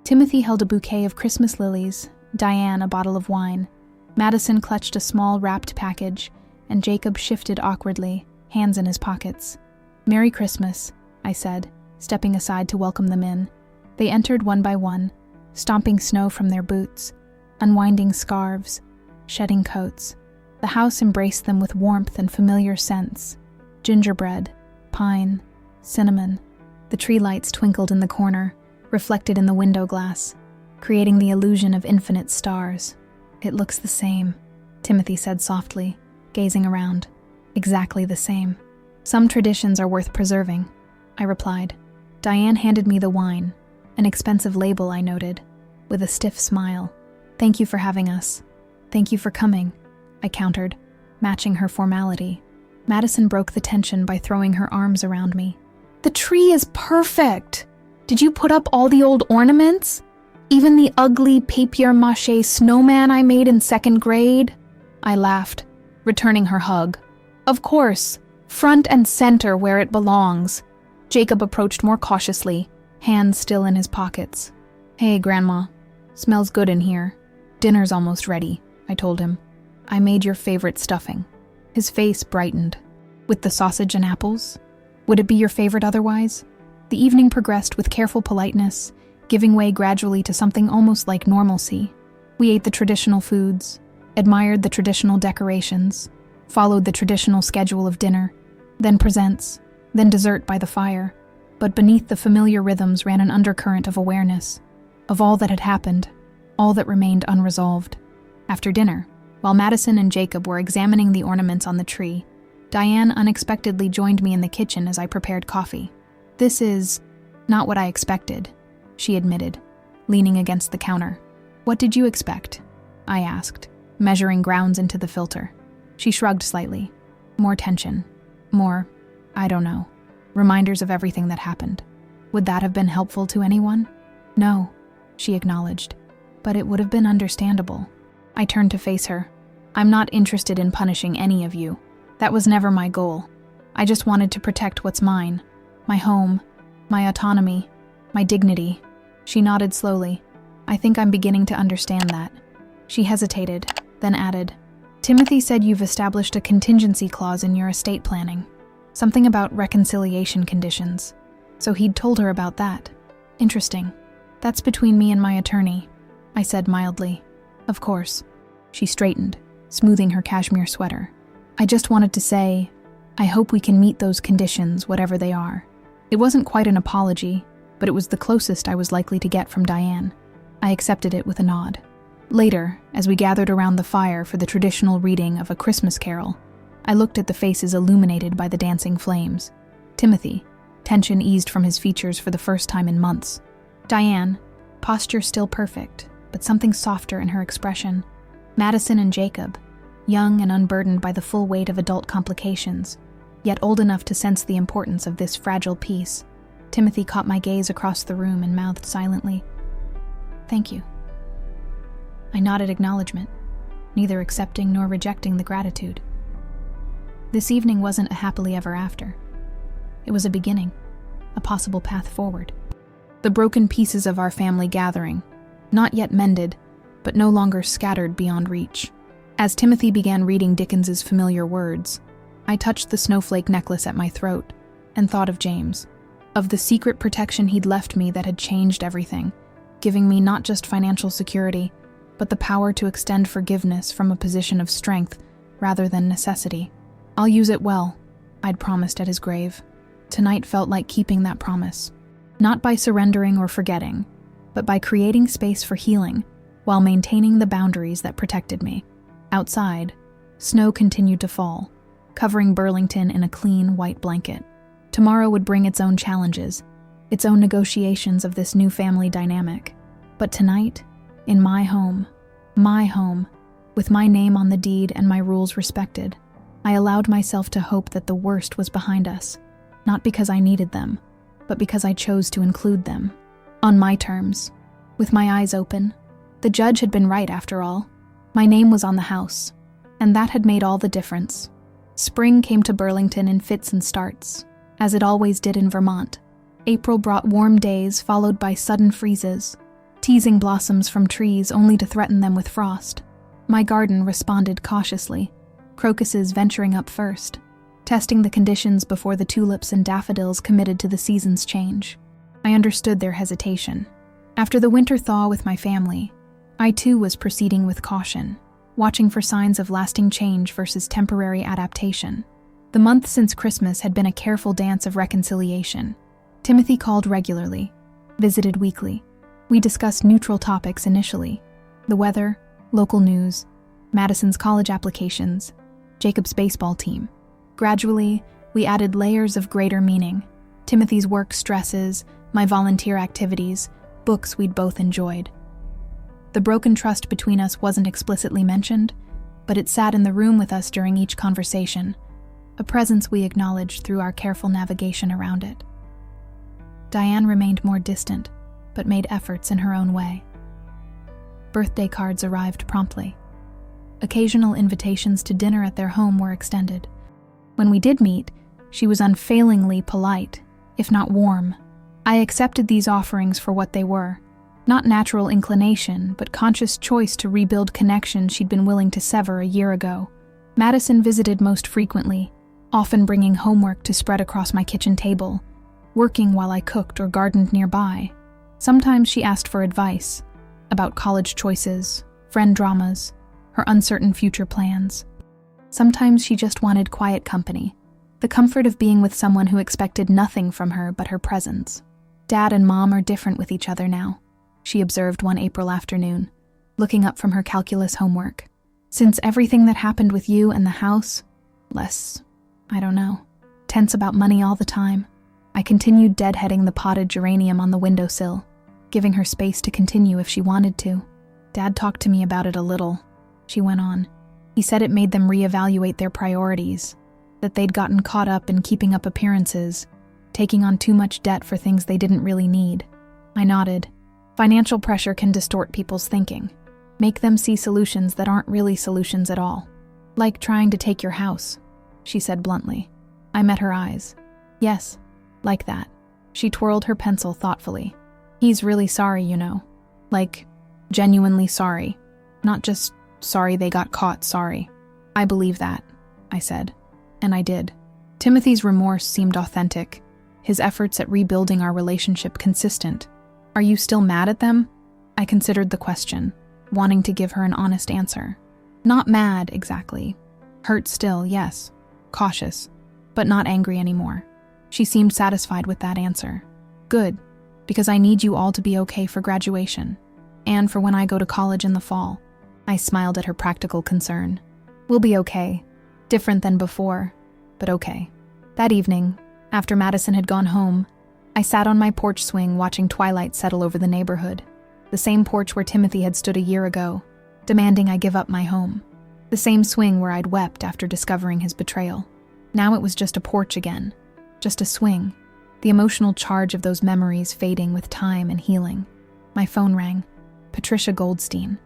Timothy held a bouquet of Christmas lilies, Diane a bottle of wine, Madison clutched a small wrapped package, and Jacob shifted awkwardly, hands in his pockets. "Merry Christmas," I said, stepping aside to welcome them in. They entered one by one, stomping snow from their boots, unwinding scarves, shedding coats. The house embraced them with warmth and familiar scents: gingerbread, pine, cinnamon. The tree lights twinkled in the corner, reflected in the window glass, creating the illusion of infinite stars. "It looks the same," Timothy said softly, gazing around. "Exactly the same." "Some traditions are worth preserving," I replied. Diane handed me the wine, an expensive label, I noted, with a stiff smile. "Thank you for having us." "Thank you for coming," I countered, matching her formality. Madison broke the tension by throwing her arms around me. "The tree is perfect! Did you put up all the old ornaments? Even the ugly papier-mâché snowman I made in 2nd grade?" I laughed, returning her hug. "Of course, front and center where it belongs." Jacob approached more cautiously, hands still in his pockets. "Hey, Grandma. Smells good in here. Dinner's almost ready," I told him. "I made your favorite stuffing." His face brightened. "With the sausage and apples? Would it be your favorite otherwise?" The evening progressed with careful politeness, giving way gradually to something almost like normalcy. We ate the traditional foods, admired the traditional decorations, followed the traditional schedule of dinner, then presents, then dessert by the fire. But beneath the familiar rhythms ran an undercurrent of awareness, of all that had happened, all that remained unresolved. After dinner, while Madison and Jacob were examining the ornaments on the tree, Diane unexpectedly joined me in the kitchen as I prepared coffee. "This is not what I expected," she admitted, leaning against the counter. "What did you expect?" I asked, measuring grounds into the filter. She shrugged slightly. "More tension. More, I don't know, reminders of everything that happened." "Would that have been helpful to anyone?" "No," she acknowledged, "but it would have been understandable." I turned to face her. "I'm not interested in punishing any of you. That was never my goal. I just wanted to protect what's mine. My home, my autonomy, my dignity." She nodded slowly. "I think I'm beginning to understand that." She hesitated, then added, "Timothy said you've established a contingency clause in your estate planning. Something about reconciliation conditions. So he'd told her about that. Interesting. That's between me and my attorney," I said mildly. "Of course." She straightened, smoothing her cashmere sweater. "I just wanted to say, I hope we can meet those conditions, whatever they are." It wasn't quite an apology, but it was the closest I was likely to get from Diane. I accepted it with a nod. Later, as we gathered around the fire for the traditional reading of A Christmas Carol, I looked at the faces illuminated by the dancing flames. Timothy, tension eased from his features for the first time in months. Diane, posture still perfect, but something softer in her expression. Madison and Jacob, young and unburdened by the full weight of adult complications, yet old enough to sense the importance of this fragile piece. Timothy caught my gaze across the room and mouthed silently, "Thank you." I nodded acknowledgement, neither accepting nor rejecting the gratitude. This evening wasn't a happily ever after. It was a beginning, a possible path forward. The broken pieces of our family gathering, not yet mended, but no longer scattered beyond reach. As Timothy began reading Dickens's familiar words, I touched the snowflake necklace at my throat and thought of James, of the secret protection he'd left me that had changed everything, giving me not just financial security, but the power to extend forgiveness from a position of strength rather than necessity. "I'll use it well," I'd promised at his grave. Tonight felt like keeping that promise, not by surrendering or forgetting, but by creating space for healing while maintaining the boundaries that protected me. Outside, snow continued to fall, covering Burlington in a clean, white blanket. Tomorrow would bring its own challenges, its own negotiations of this new family dynamic. But tonight, in my home, with my name on the deed and my rules respected, I allowed myself to hope that the worst was behind us, not because I needed them, but because I chose to include them. On my terms, with my eyes open. The judge had been right after all. My name was on the house, and that had made all the difference. Spring came to Burlington in fits and starts, as it always did in Vermont. April brought warm days followed by sudden freezes, teasing blossoms from trees only to threaten them with frost. My garden responded cautiously, crocuses venturing up first, testing the conditions before the tulips and daffodils committed to the season's change. I understood their hesitation. After the winter thaw with my family, I too was proceeding with caution, watching for signs of lasting change versus temporary adaptation. The month since Christmas had been a careful dance of reconciliation. Timothy called regularly, visited weekly. We discussed neutral topics initially: the weather, local news, Madison's college applications, Jacob's baseball team. Gradually, we added layers of greater meaning: Timothy's work stresses, my volunteer activities, books we'd both enjoyed. The broken trust between us wasn't explicitly mentioned, but it sat in the room with us during each conversation, a presence we acknowledged through our careful navigation around it. Diane remained more distant, but made efforts in her own way. Birthday cards arrived promptly. Occasional invitations to dinner at their home were extended. When we did meet, she was unfailingly polite, if not warm. I accepted these offerings for what they were: Not natural inclination, but conscious choice to rebuild connection she'd been willing to sever a year ago. Madison visited most frequently, often bringing homework to spread across my kitchen table, working while I cooked or gardened nearby. Sometimes she asked for advice about college choices, friend dramas, her uncertain future plans. Sometimes she just wanted quiet company, the comfort of being with someone who expected nothing from her but her presence. Dad and Mom are different with each other now, she observed one April afternoon, looking up from her calculus homework. Since everything that happened with you and the house, less, tense about money all the time. I continued deadheading the potted geranium on the windowsill, giving her space to continue if she wanted to. Dad talked to me about it a little, she went on. He said it made them reevaluate their priorities, that they'd gotten caught up in keeping up appearances, taking on too much debt for things they didn't really need. I nodded. Financial pressure can distort people's thinking, make them see solutions that aren't really solutions at all. Like trying to take your house, she said bluntly. I met her eyes. Yes, like that. She twirled her pencil thoughtfully. He's really sorry, Like, genuinely sorry. Not just sorry they got caught sorry. I believe that, I said. And I did. Timothy's remorse seemed authentic, his efforts at rebuilding our relationship consistent. Are you still mad at them? I considered the question, wanting to give her an honest answer. Not mad, exactly. Hurt still, yes. Cautious, but not angry anymore. She seemed satisfied with that answer. Good, because I need you all to be okay for graduation, and for when I go to college in the fall. I smiled at her practical concern. We'll be okay. Different than before, but okay. That evening, after Madison had gone home, I sat on my porch swing watching twilight settle over the neighborhood. The same porch where Timothy had stood a year ago, demanding I give up my home. The same swing where I'd wept after discovering his betrayal. Now it was just a porch again. Just a swing. The emotional charge of those memories fading with time and healing. My phone rang. Patricia Goldstein.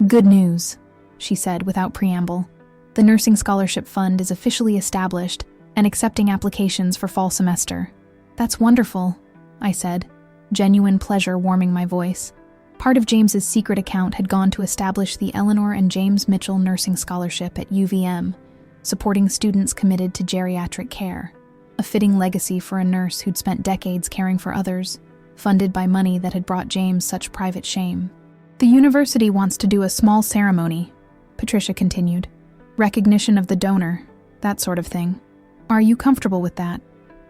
Good news, she said without preamble. The Nursing Scholarship Fund is officially established and accepting applications for fall semester. That's wonderful, I said, genuine pleasure warming my voice. Part of James's secret account had gone to establish the Eleanor and James Mitchell Nursing Scholarship at UVM, supporting students committed to geriatric care, a fitting legacy for a nurse who'd spent decades caring for others, funded by money that had brought James such private shame. The university wants to do a small ceremony, Patricia continued. Recognition of the donor, that sort of thing. Are you comfortable with that?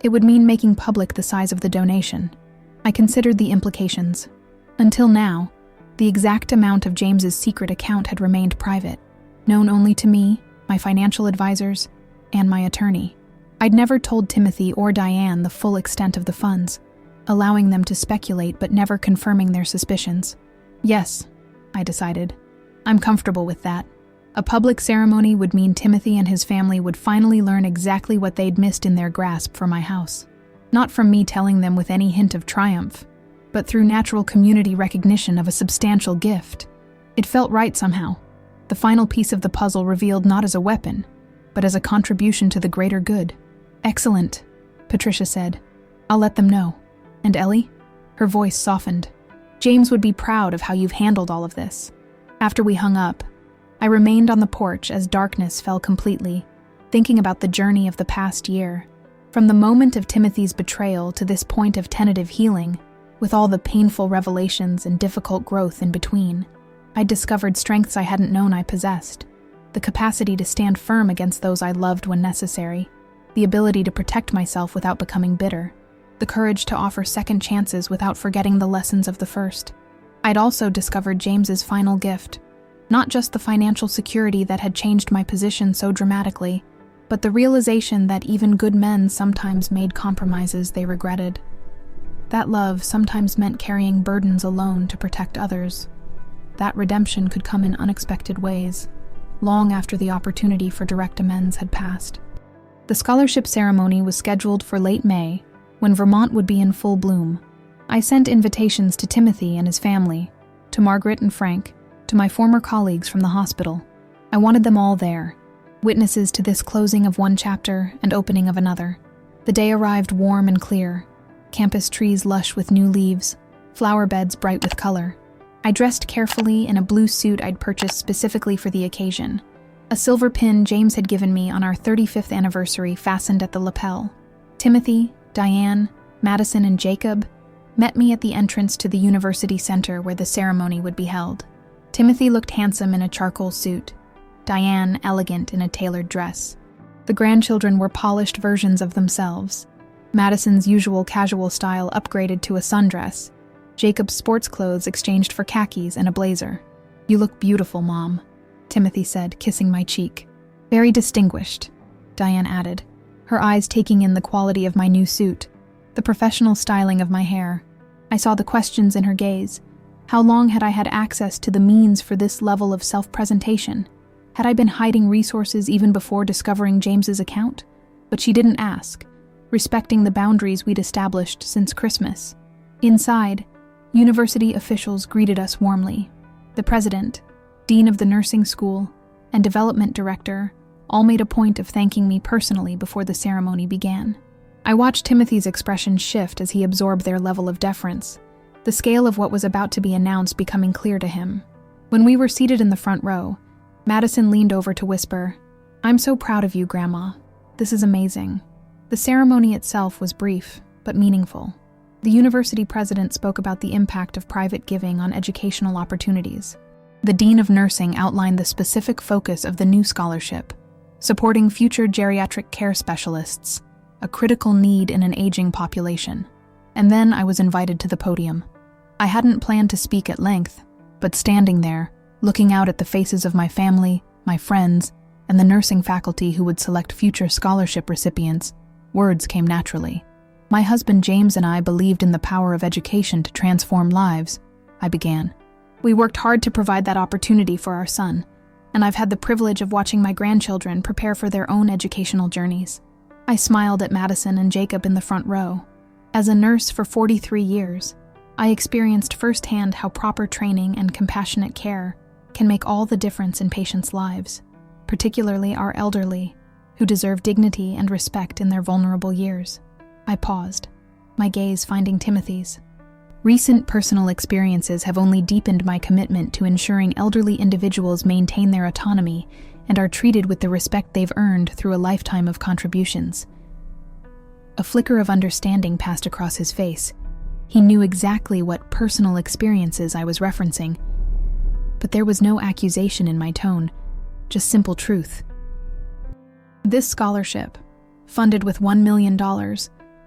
It would mean making public the size of the donation. I considered the implications. Until now, the exact amount of James's secret account had remained private, known only to me, my financial advisors, and my attorney. I'd never told Timothy or Diane the full extent of the funds, allowing them to speculate but never confirming their suspicions. Yes, I decided. I'm comfortable with that. A public ceremony would mean Timothy and his family would finally learn exactly what they'd missed in their grasp for my house. Not from me telling them with any hint of triumph, but through natural community recognition of a substantial gift. It felt right somehow. The final piece of the puzzle revealed not as a weapon, but as a contribution to the greater good. Excellent, Patricia said. I'll let them know. And Ellie? Her voice softened. James would be proud of how you've handled all of this. After we hung up, I remained on the porch as darkness fell completely, thinking about the journey of the past year. From the moment of Timothy's betrayal to this point of tentative healing, with all the painful revelations and difficult growth in between, I'd discovered strengths I hadn't known I possessed. The capacity to stand firm against those I loved when necessary, the ability to protect myself without becoming bitter, the courage to offer second chances without forgetting the lessons of the first. I'd also discovered James's final gift, not just the financial security that had changed my position so dramatically, but the realization that even good men sometimes made compromises they regretted. That love sometimes meant carrying burdens alone to protect others. That redemption could come in unexpected ways, long after the opportunity for direct amends had passed. The scholarship ceremony was scheduled for late May, when Vermont would be in full bloom. I sent invitations to Timothy and his family, to Margaret and Frank, to my former colleagues from the hospital. I wanted them all there, witnesses to this closing of one chapter and opening of another. The day arrived warm and clear, campus trees lush with new leaves, flower beds bright with color. I dressed carefully in a blue suit I'd purchased specifically for the occasion. A silver pin James had given me on our 35th anniversary fastened at the lapel. Timothy, Diane, Madison, and Jacob met me at the entrance to the university center where the ceremony would be held. Timothy looked handsome in a charcoal suit, Diane elegant in a tailored dress. The grandchildren were polished versions of themselves. Madison's usual casual style upgraded to a sundress. Jacob's sports clothes exchanged for khakis and a blazer. "You look beautiful, Mom," Timothy said, kissing my cheek. "Very distinguished," Diane added, her eyes taking in the quality of my new suit, the professional styling of my hair. I saw the questions in her gaze. How long had I had access to the means for this level of self-presentation? Had I been hiding resources even before discovering James's account? But she didn't ask, respecting the boundaries we'd established since Christmas. Inside, university officials greeted us warmly. The president, dean of the nursing school, and development director all made a point of thanking me personally before the ceremony began. I watched Timothy's expression shift as he absorbed their level of deference, the scale of what was about to be announced becoming clear to him. When we were seated in the front row, Madison leaned over to whisper, "I'm so proud of you, Grandma. This is amazing." The ceremony itself was brief, but meaningful. The university president spoke about the impact of private giving on educational opportunities. The dean of nursing outlined the specific focus of the new scholarship, supporting future geriatric care specialists, a critical need in an aging population. And then I was invited to the podium. I hadn't planned to speak at length, but standing there, looking out at the faces of my family, my friends, and the nursing faculty who would select future scholarship recipients, words came naturally. "My husband James and I believed in the power of education to transform lives," I began. "We worked hard to provide that opportunity for our son, and I've had the privilege of watching my grandchildren prepare for their own educational journeys." I smiled at Madison and Jacob in the front row. As a nurse for 43 years, I experienced firsthand how proper training and compassionate care can make all the difference in patients' lives, particularly our elderly, who deserve dignity and respect in their vulnerable years. I paused, my gaze finding Timothy's. Recent personal experiences have only deepened my commitment to ensuring elderly individuals maintain their autonomy and are treated with the respect they've earned through a lifetime of contributions. A flicker of understanding passed across his face. He knew exactly what personal experiences I was referencing, but there was no accusation in my tone, just simple truth. This scholarship, funded with $1 million,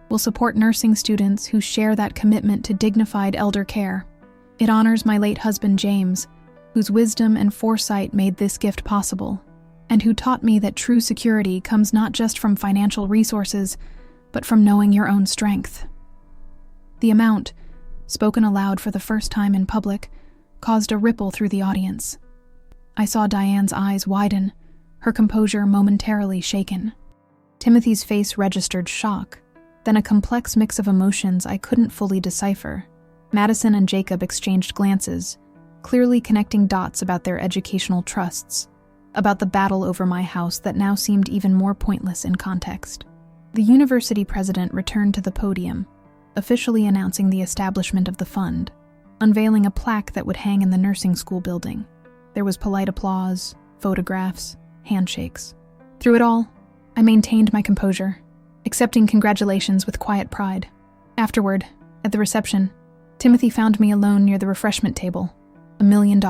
will support nursing students who share that commitment to dignified elder care. It honors my late husband James, whose wisdom and foresight made this gift possible, and who taught me that true security comes not just from financial resources, but from knowing your own strength. The amount, spoken aloud for the first time in public, caused a ripple through the audience. I saw Diane's eyes widen, her composure momentarily shaken. Timothy's face registered shock, then a complex mix of emotions I couldn't fully decipher. Madison and Jacob exchanged glances, clearly connecting dots about their educational trusts, about the battle over my house that now seemed even more pointless in context. The university president returned to the podium, officially announcing the establishment of the fund, unveiling a plaque that would hang in the nursing school building. There was polite applause, photographs, handshakes. Through it all, I maintained my composure, accepting congratulations with quiet pride. Afterward, at the reception, Timothy found me alone near the refreshment table. $1 million,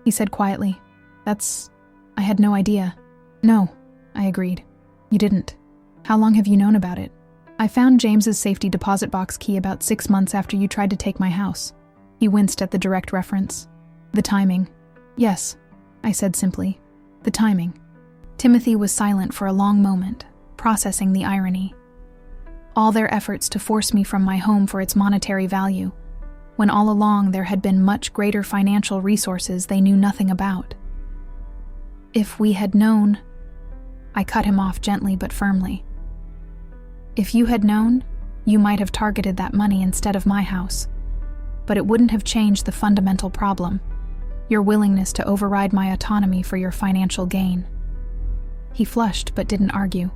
he said quietly. I had no idea. No, I agreed. You didn't. How long have you known about it? I found James's safety deposit box key about 6 months after you tried to take my house. He winced at the direct reference. The timing. Yes, I said simply. The timing. Timothy was silent for a long moment, processing the irony. All their efforts to force me from my home for its monetary value, when all along there had been much greater financial resources they knew nothing about. If we had known, I cut him off gently but firmly. If you had known, you might have targeted that money instead of my house, but it wouldn't have changed the fundamental problem, your willingness to override my autonomy for your financial gain. He flushed but didn't argue.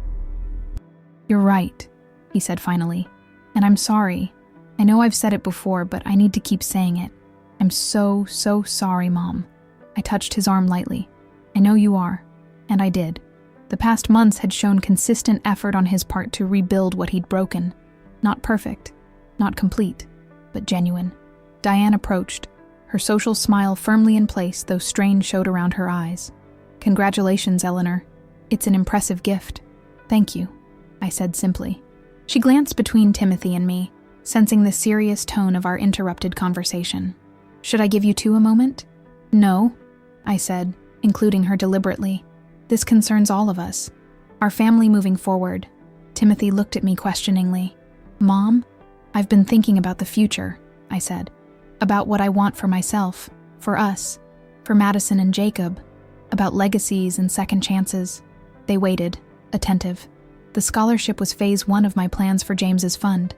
You're right, he said finally, and I'm sorry, I know I've said it before, but I need to keep saying it. I'm so sorry, Mom. I touched his arm lightly. I know you are. And I did. The past months had shown consistent effort on his part to rebuild what he'd broken. Not perfect, not complete, but genuine. Diane approached, her social smile firmly in place, though strain showed around her eyes. Congratulations, Eleanor. It's an impressive gift. Thank you, I said simply. She glanced between Timothy and me, sensing the serious tone of our interrupted conversation. Should I give you two a moment? No, I said, including her deliberately. This concerns all of us. Our family moving forward. Timothy looked at me questioningly. Mom, I've been thinking about the future, I said. About what I want for myself, for us, for Madison and Jacob, about legacies and second chances. They waited, attentive. The scholarship was phase 1 of my plans for James's fund.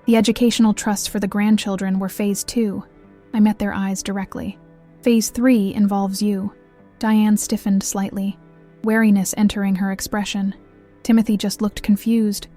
The educational trusts for the grandchildren were phase 2. I met their eyes directly. Phase 3 involves you. Diane stiffened slightly, wariness entering her expression. Timothy just looked confused.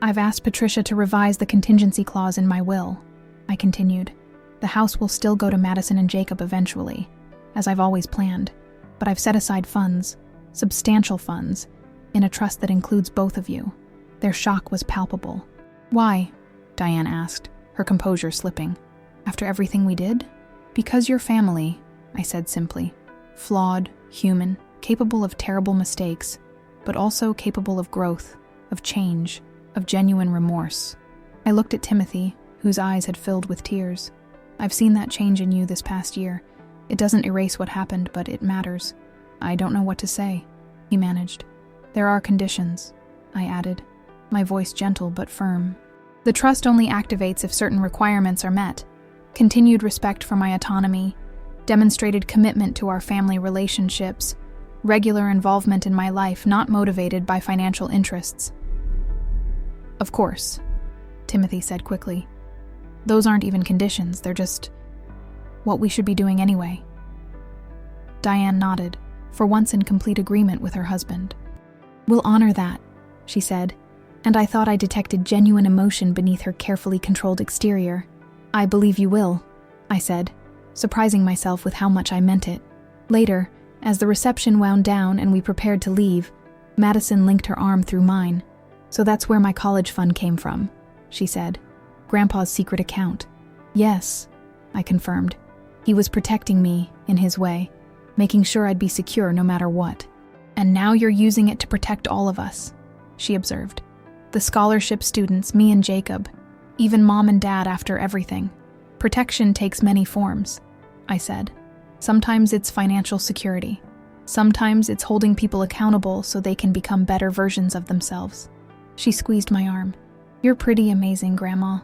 I've asked Patricia to revise the contingency clause in my will, I continued. The house will still go to Madison and Jacob eventually, as I've always planned, but I've set aside funds, substantial funds, in a trust that includes both of you. Their shock was palpable. Why? Diane asked, her composure slipping. After everything we did? Because your family, I said simply. Flawed, human, capable of terrible mistakes, but also capable of growth, of change, of genuine remorse. I looked at Timothy, whose eyes had filled with tears. I've seen that change in you this past year. It doesn't erase what happened, but it matters. I don't know what to say, he managed. There are conditions, I added, my voice gentle but firm. The trust only activates if certain requirements are met. Continued respect for my autonomy, demonstrated commitment to our family relationships, regular involvement in my life not motivated by financial interests. Of course, Timothy said quickly. Those aren't even conditions, they're just what we should be doing anyway. Diane nodded, for once in complete agreement with her husband. We'll honor that, she said, and I thought I detected genuine emotion beneath her carefully controlled exterior. I believe you will, I said, surprising myself with how much I meant it. Later, as the reception wound down and we prepared to leave, Madison linked her arm through mine. So that's where my college fund came from, she said. Grandpa's secret account. Yes, I confirmed. He was protecting me, in his way, making sure I'd be secure no matter what. And now you're using it to protect all of us, she observed. The scholarship students, me and Jacob, even Mom and Dad after everything. Protection takes many forms, I said. Sometimes it's financial security. Sometimes it's holding people accountable so they can become better versions of themselves. She squeezed my arm. You're pretty amazing, Grandma.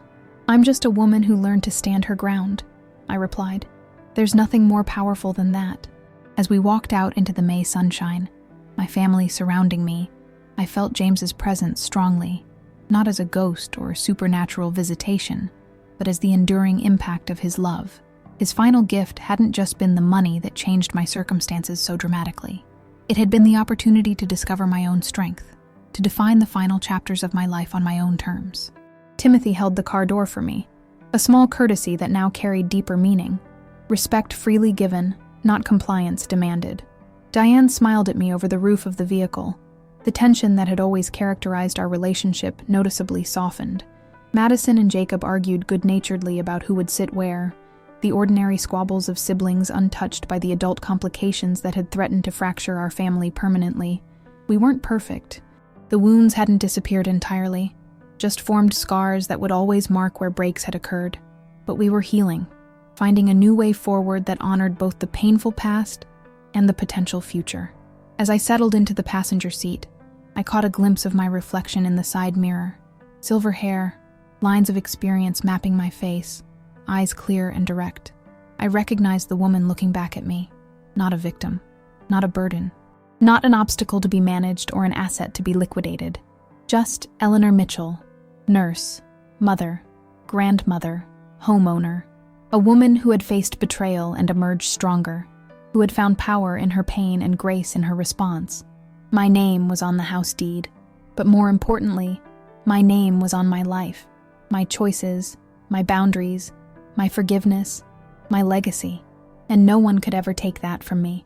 I'm just a woman who learned to stand her ground, I replied. There's nothing more powerful than that. As we walked out into the May sunshine, my family surrounding me, I felt James's presence strongly, not as a ghost or a supernatural visitation, but as the enduring impact of his love. His final gift hadn't just been the money that changed my circumstances so dramatically. It had been the opportunity to discover my own strength, to define the final chapters of my life on my own terms. Timothy held the car door for me, a small courtesy that now carried deeper meaning. Respect freely given, not compliance demanded. Diane smiled at me over the roof of the vehicle. The tension that had always characterized our relationship noticeably softened. Madison and Jacob argued good-naturedly about who would sit where, the ordinary squabbles of siblings untouched by the adult complications that had threatened to fracture our family permanently. We weren't perfect. The wounds hadn't disappeared entirely, just formed scars that would always mark where breaks had occurred. But we were healing, finding a new way forward that honored both the painful past and the potential future. As I settled into the passenger seat, I caught a glimpse of my reflection in the side mirror. Silver hair, lines of experience mapping my face, eyes clear and direct. I recognized the woman looking back at me, not a victim, not a burden, not an obstacle to be managed or an asset to be liquidated. Just Eleanor Mitchell, nurse, mother, grandmother, homeowner, a woman who had faced betrayal and emerged stronger, who had found power in her pain and grace in her response. My name was on the house deed, but more importantly, my name was on my life, my choices, my boundaries, my forgiveness, my legacy, and no one could ever take that from me.